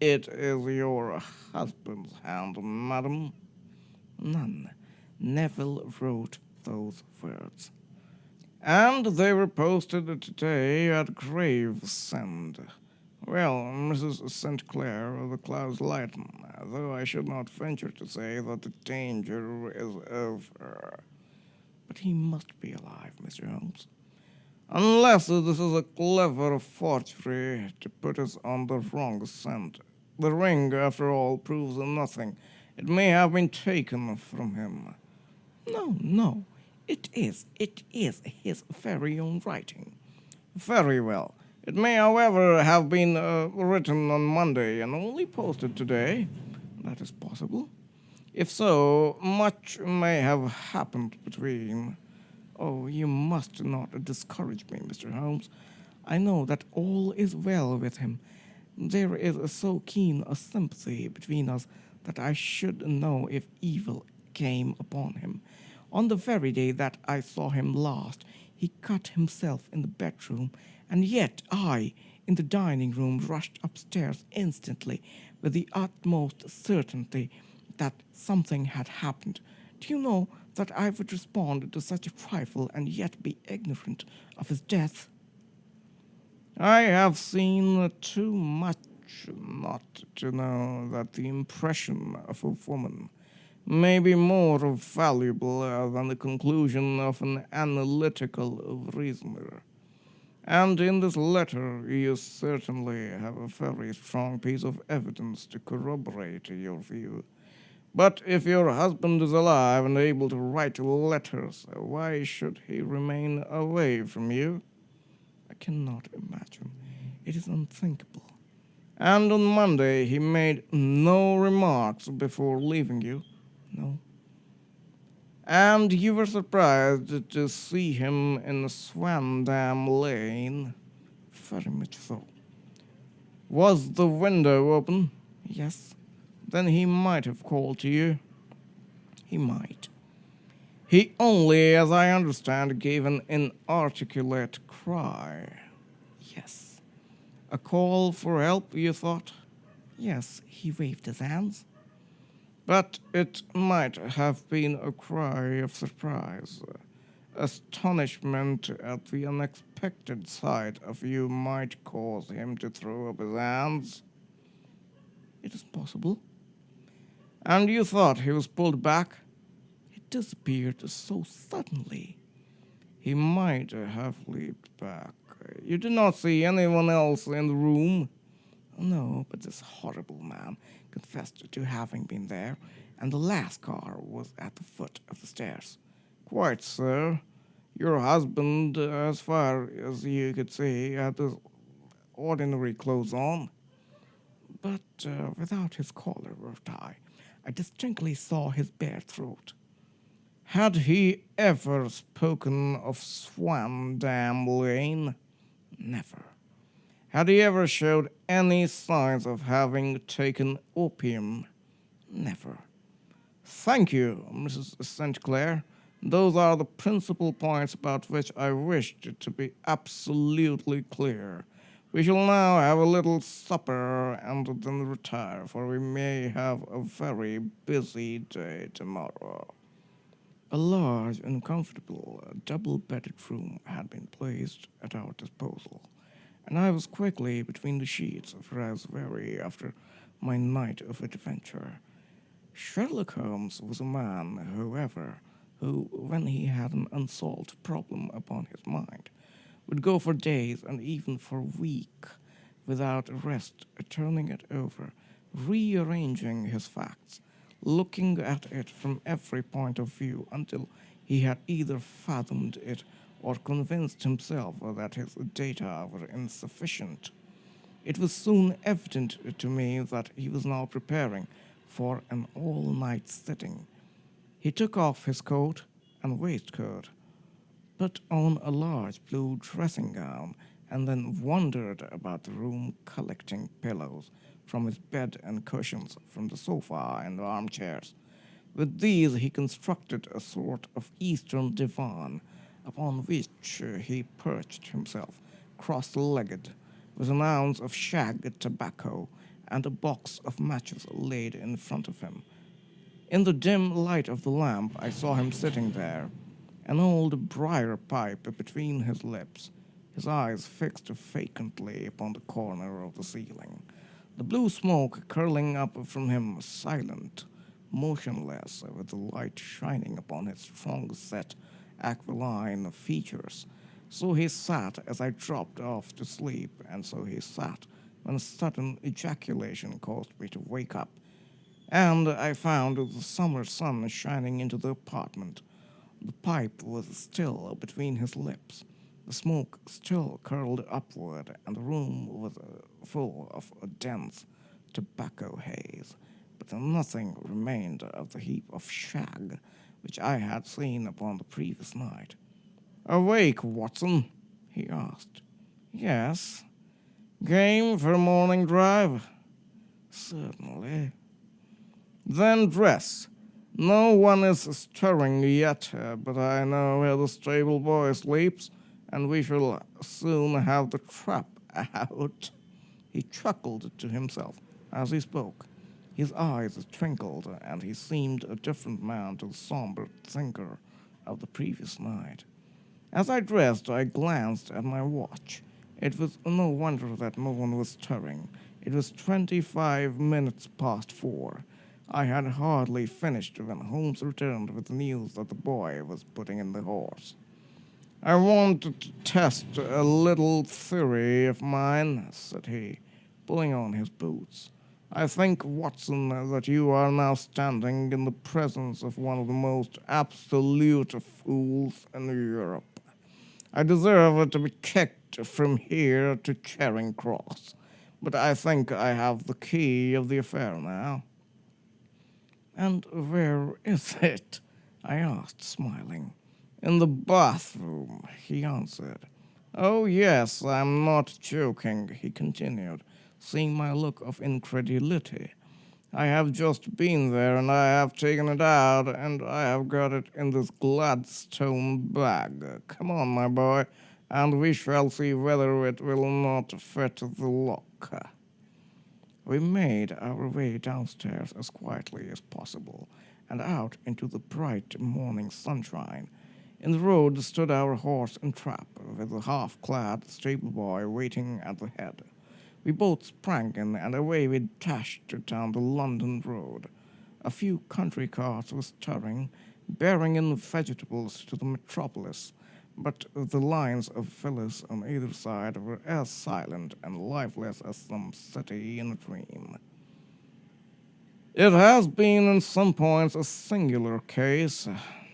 it is your husband's hand, madam? None. Neville wrote those words. And they were posted today at Gravesend. Well, Mrs. St. Clair, the clouds lighten, though I should not venture to say that the danger is over. But he must be alive, Mr. Holmes. Unless this is a clever forgery to put us on the wrong scent. The ring, after all, proves nothing. It may have been taken from him. No. It is his very own writing. Very well. It may, however, have been written on Monday and only posted today. That is possible. If so, much may have happened between. Oh, you must not discourage me, Mr. Holmes. I know that all is well with him. There is so keen a sympathy between us that I should know if evil came upon him. On the very day that I saw him last, he cut himself in the bedroom, and yet I, in the dining-room, rushed upstairs instantly with the utmost certainty that something had happened. Do you know that I would respond to such a trifle and yet be ignorant of his death? I have seen too much not to know that the impression of a woman may be more valuable than the conclusion of an analytical reasoner. And in this letter you certainly have a very strong piece of evidence to corroborate your view. But if your husband is alive and able to write letters, why should he remain away from you? I cannot imagine. It is unthinkable. And on Monday he made no remarks before leaving you? No. And you were surprised to see him in Swandam Lane? Very much so. Was the window open? Yes. Then he might have called to you. He might. He only, as I understand, gave an inarticulate cry. Yes. A call for help, you thought? Yes, he waved his hands. But it might have been a cry of surprise. Astonishment at the unexpected sight of you might cause him to throw up his hands. It is possible. And you thought he was pulled back? He disappeared so suddenly. He might have leaped back. You did not see anyone else in the room? No, but this horrible man confessed to having been there, and the last car was at the foot of the stairs. Quite, sir. Your husband, as far as you could see, had his ordinary clothes on. But without his collar or tie, I distinctly saw his bare throat. Had he ever spoken of Swandam Lane? Never. Had he ever showed any signs of having taken opium? Never. Thank you, Mrs. St. Clair. Those are the principal points about which I wished to be absolutely clear. We shall now have a little supper and then retire, for we may have a very busy day tomorrow. A large and comfortable double-bedded room had been placed at our disposal, and I was quickly between the sheets, for I was weary after my night of adventure. Sherlock Holmes was a man, however, who, when he had an unsolved problem upon his mind, would go for days and even for weeks without rest, turning it over, rearranging his facts, looking at it from every point of view until he had either fathomed it or convinced himself that his data were insufficient. It was soon evident to me that he was now preparing for an all-night sitting. He took off his coat and waistcoat, put on a large blue dressing gown, and then wandered about the room collecting pillows from his bed and cushions from the sofa and armchairs. With these he constructed a sort of eastern divan, upon which he perched himself, cross-legged, with an ounce of shag tobacco and a box of matches laid in front of him. In the dim light of the lamp I saw him sitting there, an old briar pipe between his lips, his eyes fixed vacantly upon the corner of the ceiling, the blue smoke curling up from him silent, motionless, with the light shining upon his strong-set, aquiline features. So he sat as I dropped off to sleep, and so he sat when a sudden ejaculation caused me to wake up, and I found the summer sun shining into the apartment. The pipe was still between his lips, the smoke still curled upward, and the room was full of a dense tobacco haze, but nothing remained of the heap of shag which I had seen upon the previous night. "Awake, Watson?" he asked. "Yes." "Game for a morning drive?" "Certainly." "Then dress. No one is stirring yet, but I know where the stable boy sleeps, and we shall soon have the trap out." He chuckled to himself as he spoke. His eyes twinkled, and he seemed a different man to the somber thinker of the previous night. As I dressed, I glanced at my watch. It was no wonder that no one was stirring. It was 25 minutes past 4. I had hardly finished when Holmes returned with the news that the boy was putting in the horse. "I wanted to test a little theory of mine," said he, pulling on his boots. "I think, Watson, that you are now standing in the presence of one of the most absolute fools in Europe. I deserve to be kicked from here to Charing Cross, but I think I have the key of the affair now." "And where is it?" I asked, smiling. "In the bathroom," he answered. "Oh, yes, I'm not joking," he continued, seeing my look of incredulity. "I have just been there, and I have taken it out, and I have got it in this Gladstone bag. Come on, my boy, and we shall see whether it will not fit the lock." We made our way downstairs as quietly as possible, and out into the bright morning sunshine. In the road stood our horse and trap, with the half-clad stable-boy waiting at the head. We both sprang in, and away we dashed down the London road. A few country carts were stirring, bearing in vegetables to the metropolis, but the lines of villas on either side were as silent and lifeless as some city in a dream. "It has been in some points a singular case,"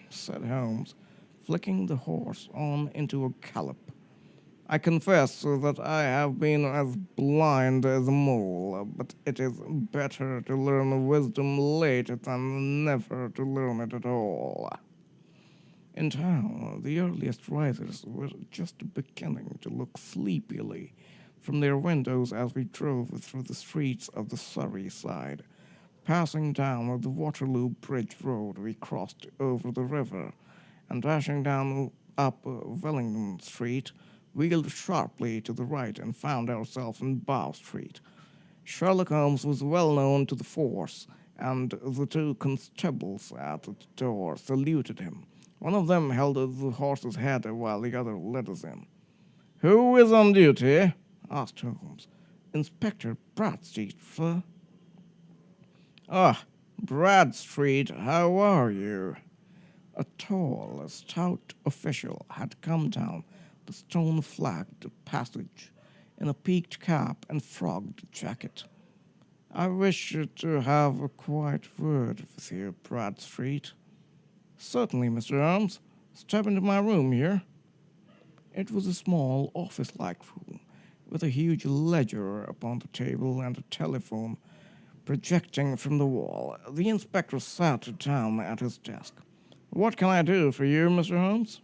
said Holmes, flicking the horse on into a gallop. "I confess that I have been as blind as a mole, but it is better to learn wisdom late than never to learn it at all." In town, the earliest risers were just beginning to look sleepily from their windows as we drove through the streets of the Surrey side. Passing down the Waterloo Bridge Road, we crossed over the river, and dashing down up Wellington Street, wheeled sharply to the right and found ourselves in Bow Street. Sherlock Holmes was well known to the force, and the two constables at the door saluted him. One of them held the horse's head while the other led us in. "Who is on duty?" asked Holmes. "Inspector Bradstreet, sir." "Ah, Bradstreet, how are you?" A tall, stout official had come down the stone-flagged passage, in a peaked cap and frogged jacket. "I wish to have a quiet word with you, Bradstreet." "Certainly, Mr. Holmes. Step into my room here." It was a small, office-like room, with a huge ledger upon the table and a telephone projecting from the wall. The inspector sat down at his desk. "What can I do for you, Mr. Holmes?"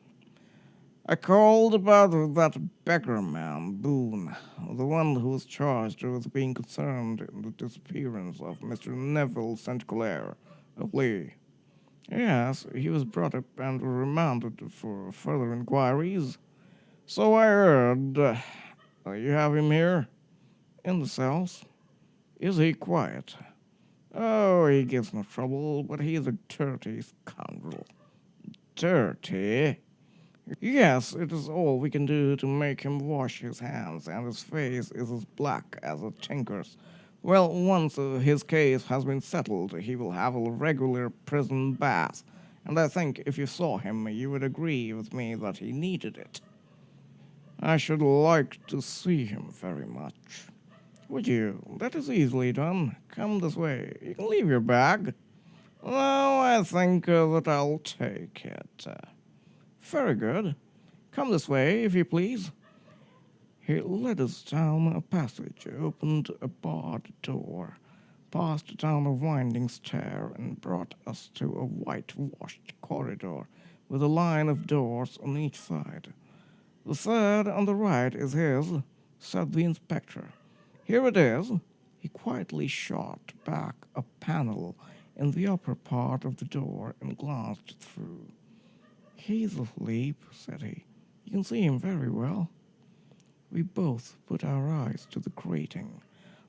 "I called about that beggar man, Boone, the one who was charged with being concerned in the disappearance of Mr. Neville St. Clair of Lee." "Yes, he was brought up and remanded for further inquiries." "So I heard. You have him here?" "In the cells." "Is he quiet?" "Oh, he gives no trouble, but he is a dirty scoundrel." "Dirty?" "Yes, it is all we can do to make him wash his hands, and his face is as black as a tinker's. Well, once his case has been settled, he will have a regular prison bath, and I think if you saw him, you would agree with me that he needed it." "I should like to see him very much." "Would you? That is easily done. Come this way. You can leave your bag." "No, I think that I'll take it." "Very good. Come this way, if you please." He led us down a passage, opened a barred door, passed down a winding stair, and brought us to a whitewashed corridor with a line of doors on each side. "The third on the right is his," said the inspector. "Here it is." He quietly shot back a panel in the upper part of the door and glanced through. "He's asleep," said he. "You can see him very well." We both put our eyes to the grating.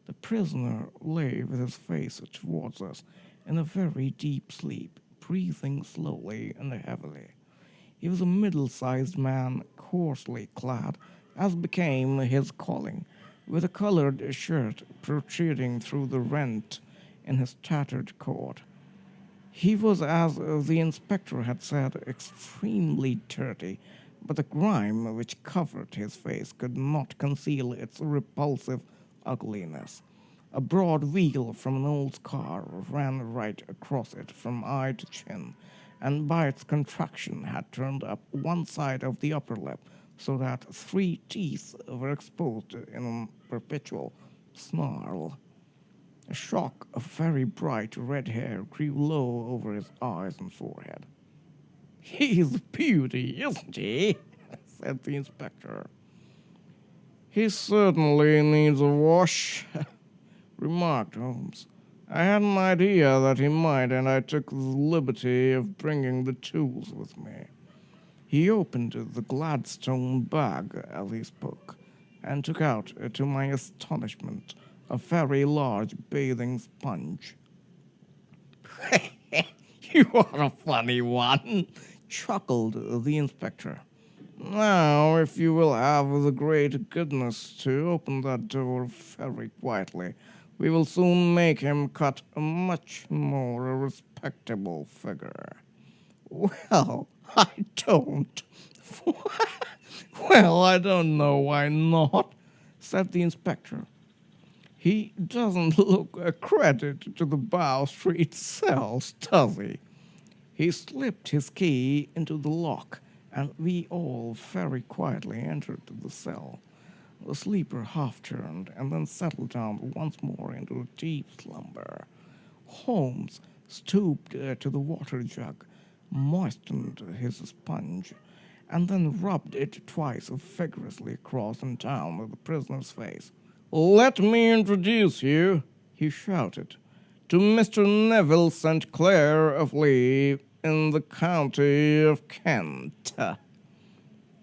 The prisoner lay with his face towards us in a very deep sleep, breathing slowly and heavily. He was a middle-sized man, coarsely clad, as became his calling, with a colored shirt protruding through the rent in his tattered coat. He was, as the inspector had said, extremely dirty, but the grime which covered his face could not conceal its repulsive ugliness. A broad wheel from an old car ran right across it from eye to chin, and by its contraction had turned up one side of the upper lip, so that 3 teeth were exposed in a perpetual snarl. A shock of very bright red hair grew low over his eyes and forehead. "He's a beauty, isn't he?" said the inspector. "He certainly needs a wash," remarked Holmes. "I had an idea that he might, and I took the liberty of bringing the tools with me." He opened the Gladstone bag as he spoke, and took out, to my astonishment, a very large bathing sponge. "You are a funny one," chuckled the inspector. "Now, if you will have the great goodness to open that door very quietly, we will soon make him cut a much more respectable figure." "Well, I don't." "Well, I don't know why not," said the inspector. "He doesn't look a credit to the Bow Street cells, does he?" He slipped his key into the lock, and we all very quietly entered the cell. The sleeper half-turned and then settled down once more into a deep slumber. Holmes stooped to the water jug, moistened his sponge, and then rubbed it twice vigorously across and down the prisoner's face. "Let me introduce you," he shouted, "to Mr. Neville St. Clair of Lee, in the county of Kent."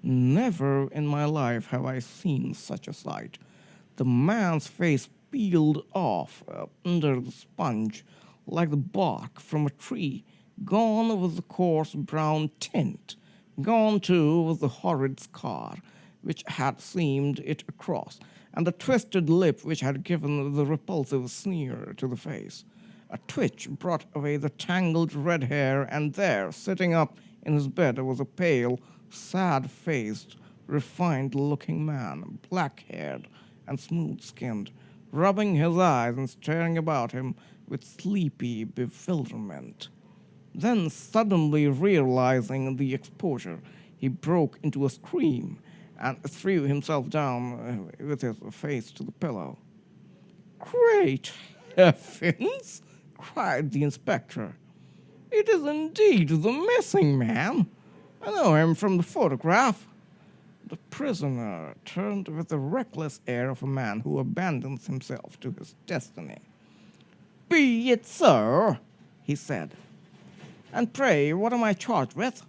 Never in my life have I seen such a sight. The man's face peeled off under the sponge like the bark from a tree. Gone was the coarse brown tint. Gone, too, was the horrid scar which had seamed it across, and the twisted lip which had given the repulsive sneer to the face. A twitch brought away the tangled red hair, and there, sitting up in his bed, was a pale, sad-faced, refined-looking man, black-haired and smooth-skinned, rubbing his eyes and staring about him with sleepy bewilderment. Then, suddenly realizing the exposure, he broke into a scream and threw himself down with his face to the pillow. "Great heavens!" cried the inspector. "It is indeed the missing man. I know him from the photograph." The prisoner turned with the reckless air of a man who abandons himself to his destiny. "Be it so," he said. "And pray, what am I charged with?"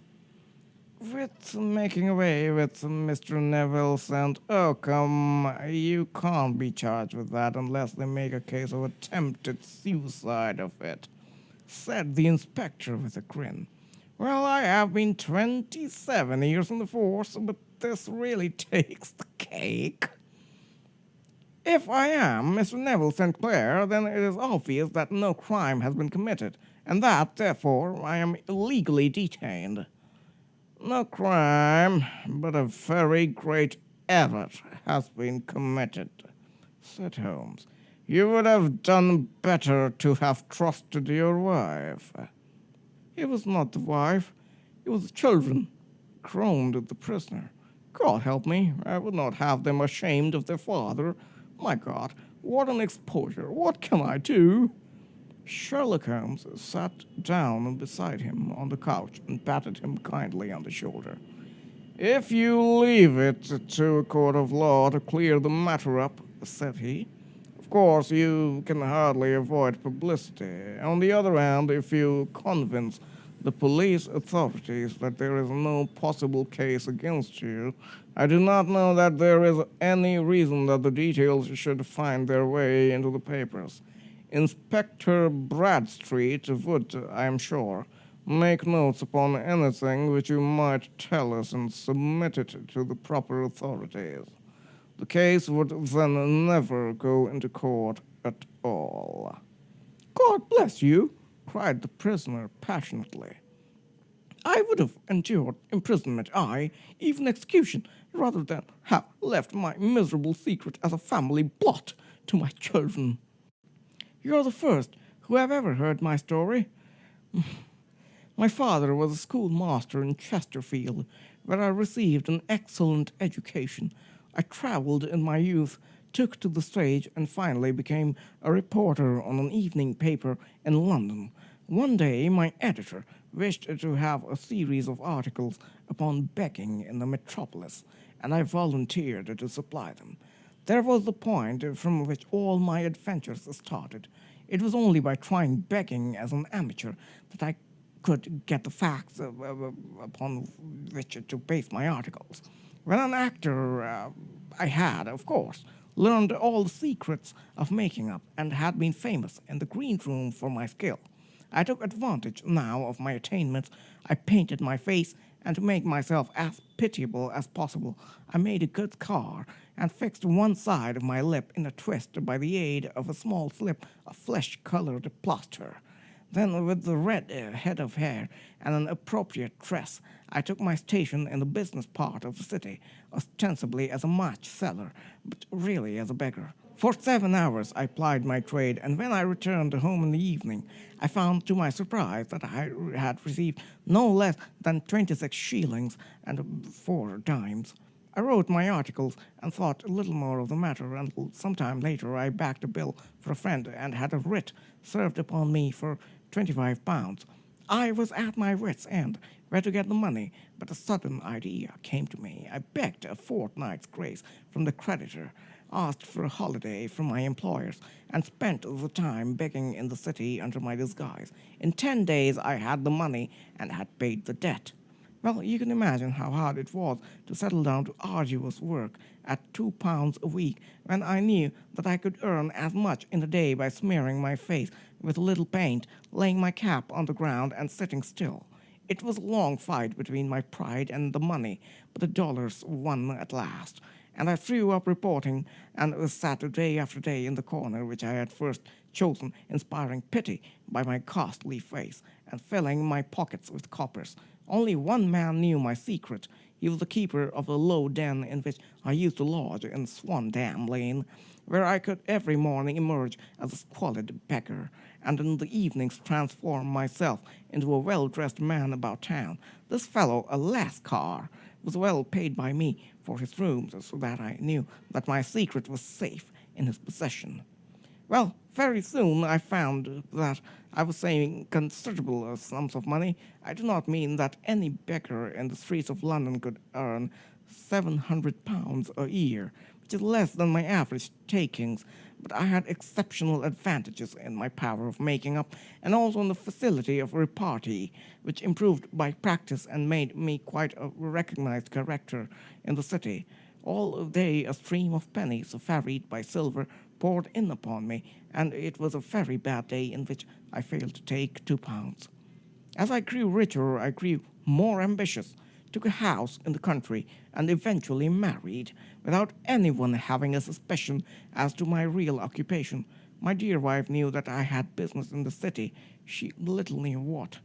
"With making away with Mr. Neville's and come, you can't be charged with that unless they make a case of attempted suicide of it," said the inspector with a grin. "Well, I have been 27 years in the force, but this really takes the cake. If I am Mr. Neville St. Clair, then it is obvious that no crime has been committed, and that, therefore, I am illegally detained." "No crime, but a very great error has been committed," said Holmes. "You would have done better to have trusted your wife." "It was not the wife, it was the children," groaned the prisoner. "God help me, I would not have them ashamed of their father. My God, what an exposure! What can I do?" Sherlock Holmes sat down beside him on the couch and patted him kindly on the shoulder. "If you leave it to a court of law to clear the matter up," said he, "of course you can hardly avoid publicity. On the other hand, if you convince the police authorities that there is no possible case against you, I do not know that there is any reason that the details should find their way into the papers. Inspector Bradstreet would, I am sure, make notes upon anything which you might tell us and submit it to the proper authorities. The case would then never go into court at all." "God bless you!" cried the prisoner passionately. "I would have endured imprisonment, aye, even execution, rather than have left my miserable secret as a family blot to my children. You're the first who have ever heard my story. My father was a schoolmaster in Chesterfield, where I received an excellent education. I traveled in my youth, took to the stage, and finally became a reporter on an evening paper in London. One day my editor wished to have a series of articles upon begging in the metropolis, and I volunteered to supply them. There was the point from which all my adventures started. It was only by trying begging as an amateur that I could get the facts upon which to base my articles. When an actor, I had, of course, learned all the secrets of making up and had been famous in the green room for my skill. I took advantage now of my attainments. I painted my face, and to make myself as pitiable as possible, I made a good scar and fixed one side of my lip in a twist by the aid of a small slip of flesh-colored plaster. Then, with the red head of hair and an appropriate dress, I took my station in the business part of the city, ostensibly as a match seller, but really as a beggar. For 7 hours I plied my trade, and when I returned home in the evening, I found to my surprise that I had received no less than 26 shillings and 4 dimes. I wrote my articles and thought a little more of the matter until some time later I backed a bill for a friend and had a writ served upon me for £25. I was at my wits' end where to get the money, but a sudden idea came to me. I begged a fortnight's grace from the creditor, asked for a holiday from my employers, and spent the time begging in the city under my disguise. In 10 days I had the money and had paid the debt. Well, you can imagine how hard it was to settle down to arduous work at £2 a week when I knew that I could earn as much in a day by smearing my face with a little paint, laying my cap on the ground, and sitting still. It was a long fight between my pride and the money, but the dollars won at last, and I threw up reporting and sat day after day in the corner which I had first chosen, inspiring pity by my ghastly face and filling my pockets with coppers. Only one man knew my secret. He was the keeper of the low den in which I used to lodge in Swandam Lane, where I could every morning emerge as a squalid beggar, and in the evenings transform myself into a well-dressed man about town. This fellow, a Lascar, was well paid by me for his rooms, so that I knew that my secret was safe in his possession. Well, very soon I found that I was saving considerable sums of money. I do not mean that any beggar in the streets of London could earn £700 a year, which is less than my average takings, but I had exceptional advantages in my power of making up and also in the facility of repartee, which improved by practice and made me quite a recognized character in the city. All day a stream of pennies, ferried by silver, poured in upon me, and it was a very bad day in which I failed to take £2. As I grew richer, I grew more ambitious, took a house in the country, and eventually married, without anyone having a suspicion as to my real occupation. My dear wife knew that I had business in the city. She little knew what.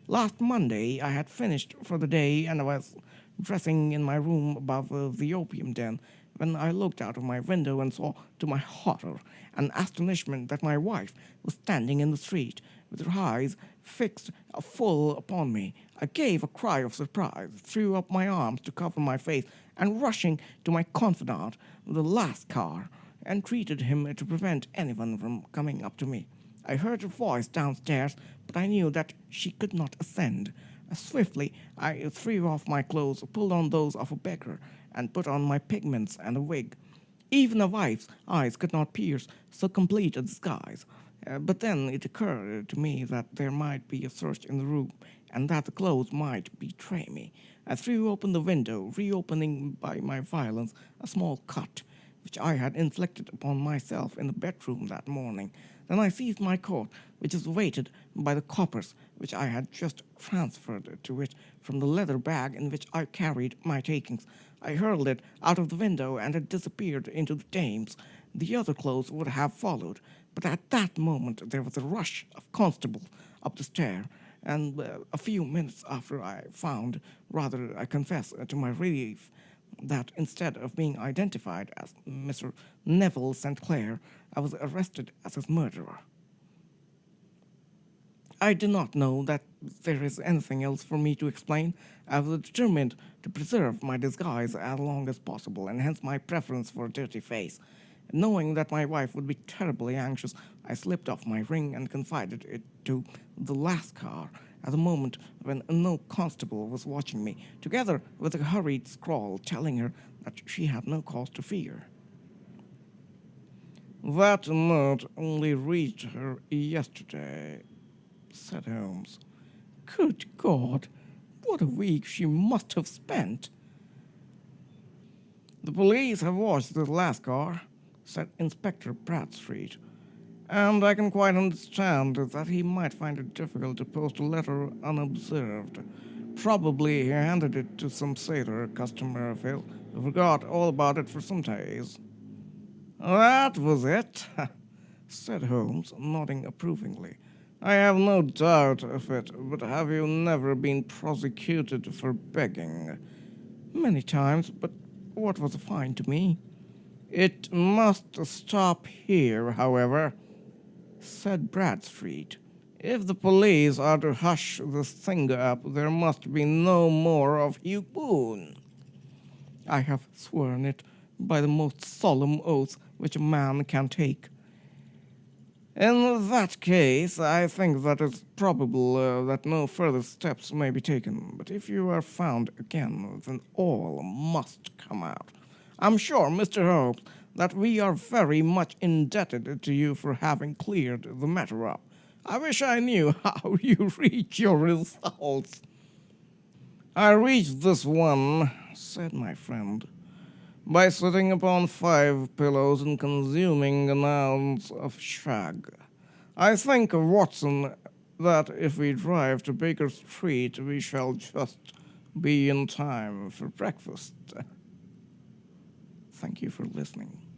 Last Monday I had finished for the day, and I was dressing in my room above the opium den, when I looked out of my window and saw, to my horror and astonishment, that my wife was standing in the street, with her eyes fixed full upon me. I gave a cry of surprise, threw up my arms to cover my face, and rushing to my confidant, the Lascar, entreated him to prevent anyone from coming up to me. I heard her voice downstairs, but I knew that she could not ascend. Swiftly I threw off my clothes, pulled on those of a beggar, and put on my pigments and a wig. Even a wife's eyes could not pierce so complete a disguise. But then it occurred to me that there might be a search in the room, and that the clothes might betray me. I threw open the window, reopening by my violence a small cut which I had inflicted upon myself in the bedroom that morning. Then I seized my coat, which was weighted by the coppers which I had just transferred to it from the leather bag in which I carried my takings. I hurled it out of the window, and it disappeared into the Thames. The other clothes would have followed, but at that moment there was a rush of constables up the stair, and a few minutes after I found, rather I confess to my relief, that instead of being identified as Mr. Neville St. Clair, I was arrested as his murderer. I do not know that there is anything else for me to explain. I was determined to preserve my disguise as long as possible, and hence my preference for a dirty face. Knowing that my wife would be terribly anxious, I slipped off my ring and confided it to the Lascar at a moment when no constable was watching me, together with a hurried scrawl telling her that she had no cause to fear. "That note only reached her yesterday," said Holmes. "Good God, what a week she must have spent!" "The police have watched the Lascar," said Inspector Bradstreet, "and I can quite understand that he might find it difficult to post a letter unobserved. Probably he handed it to some sailor customer of his who forgot all about it for some days." "That was it," said Holmes, nodding approvingly. "I have no doubt of it, but have you never been prosecuted for begging?" "Many times, but what was a fine to me?" "It must stop here, however," said Bradstreet. "If the police are to hush this thing up, there must be no more of Hugh Boone." "I have sworn it by the most solemn oath which a man can take." "In that case, I think that it's probable that no further steps may be taken. But if you are found again, then all must come out. I'm sure, Mr. Holmes, that we are very much indebted to you for having cleared the matter up. I wish I knew how you reach your results." "I reached this one," said my friend, "by sitting upon 5 pillows and consuming an ounce of shag. I think, Watson, that if we drive to Baker Street, we shall just be in time for breakfast." Thank you for listening.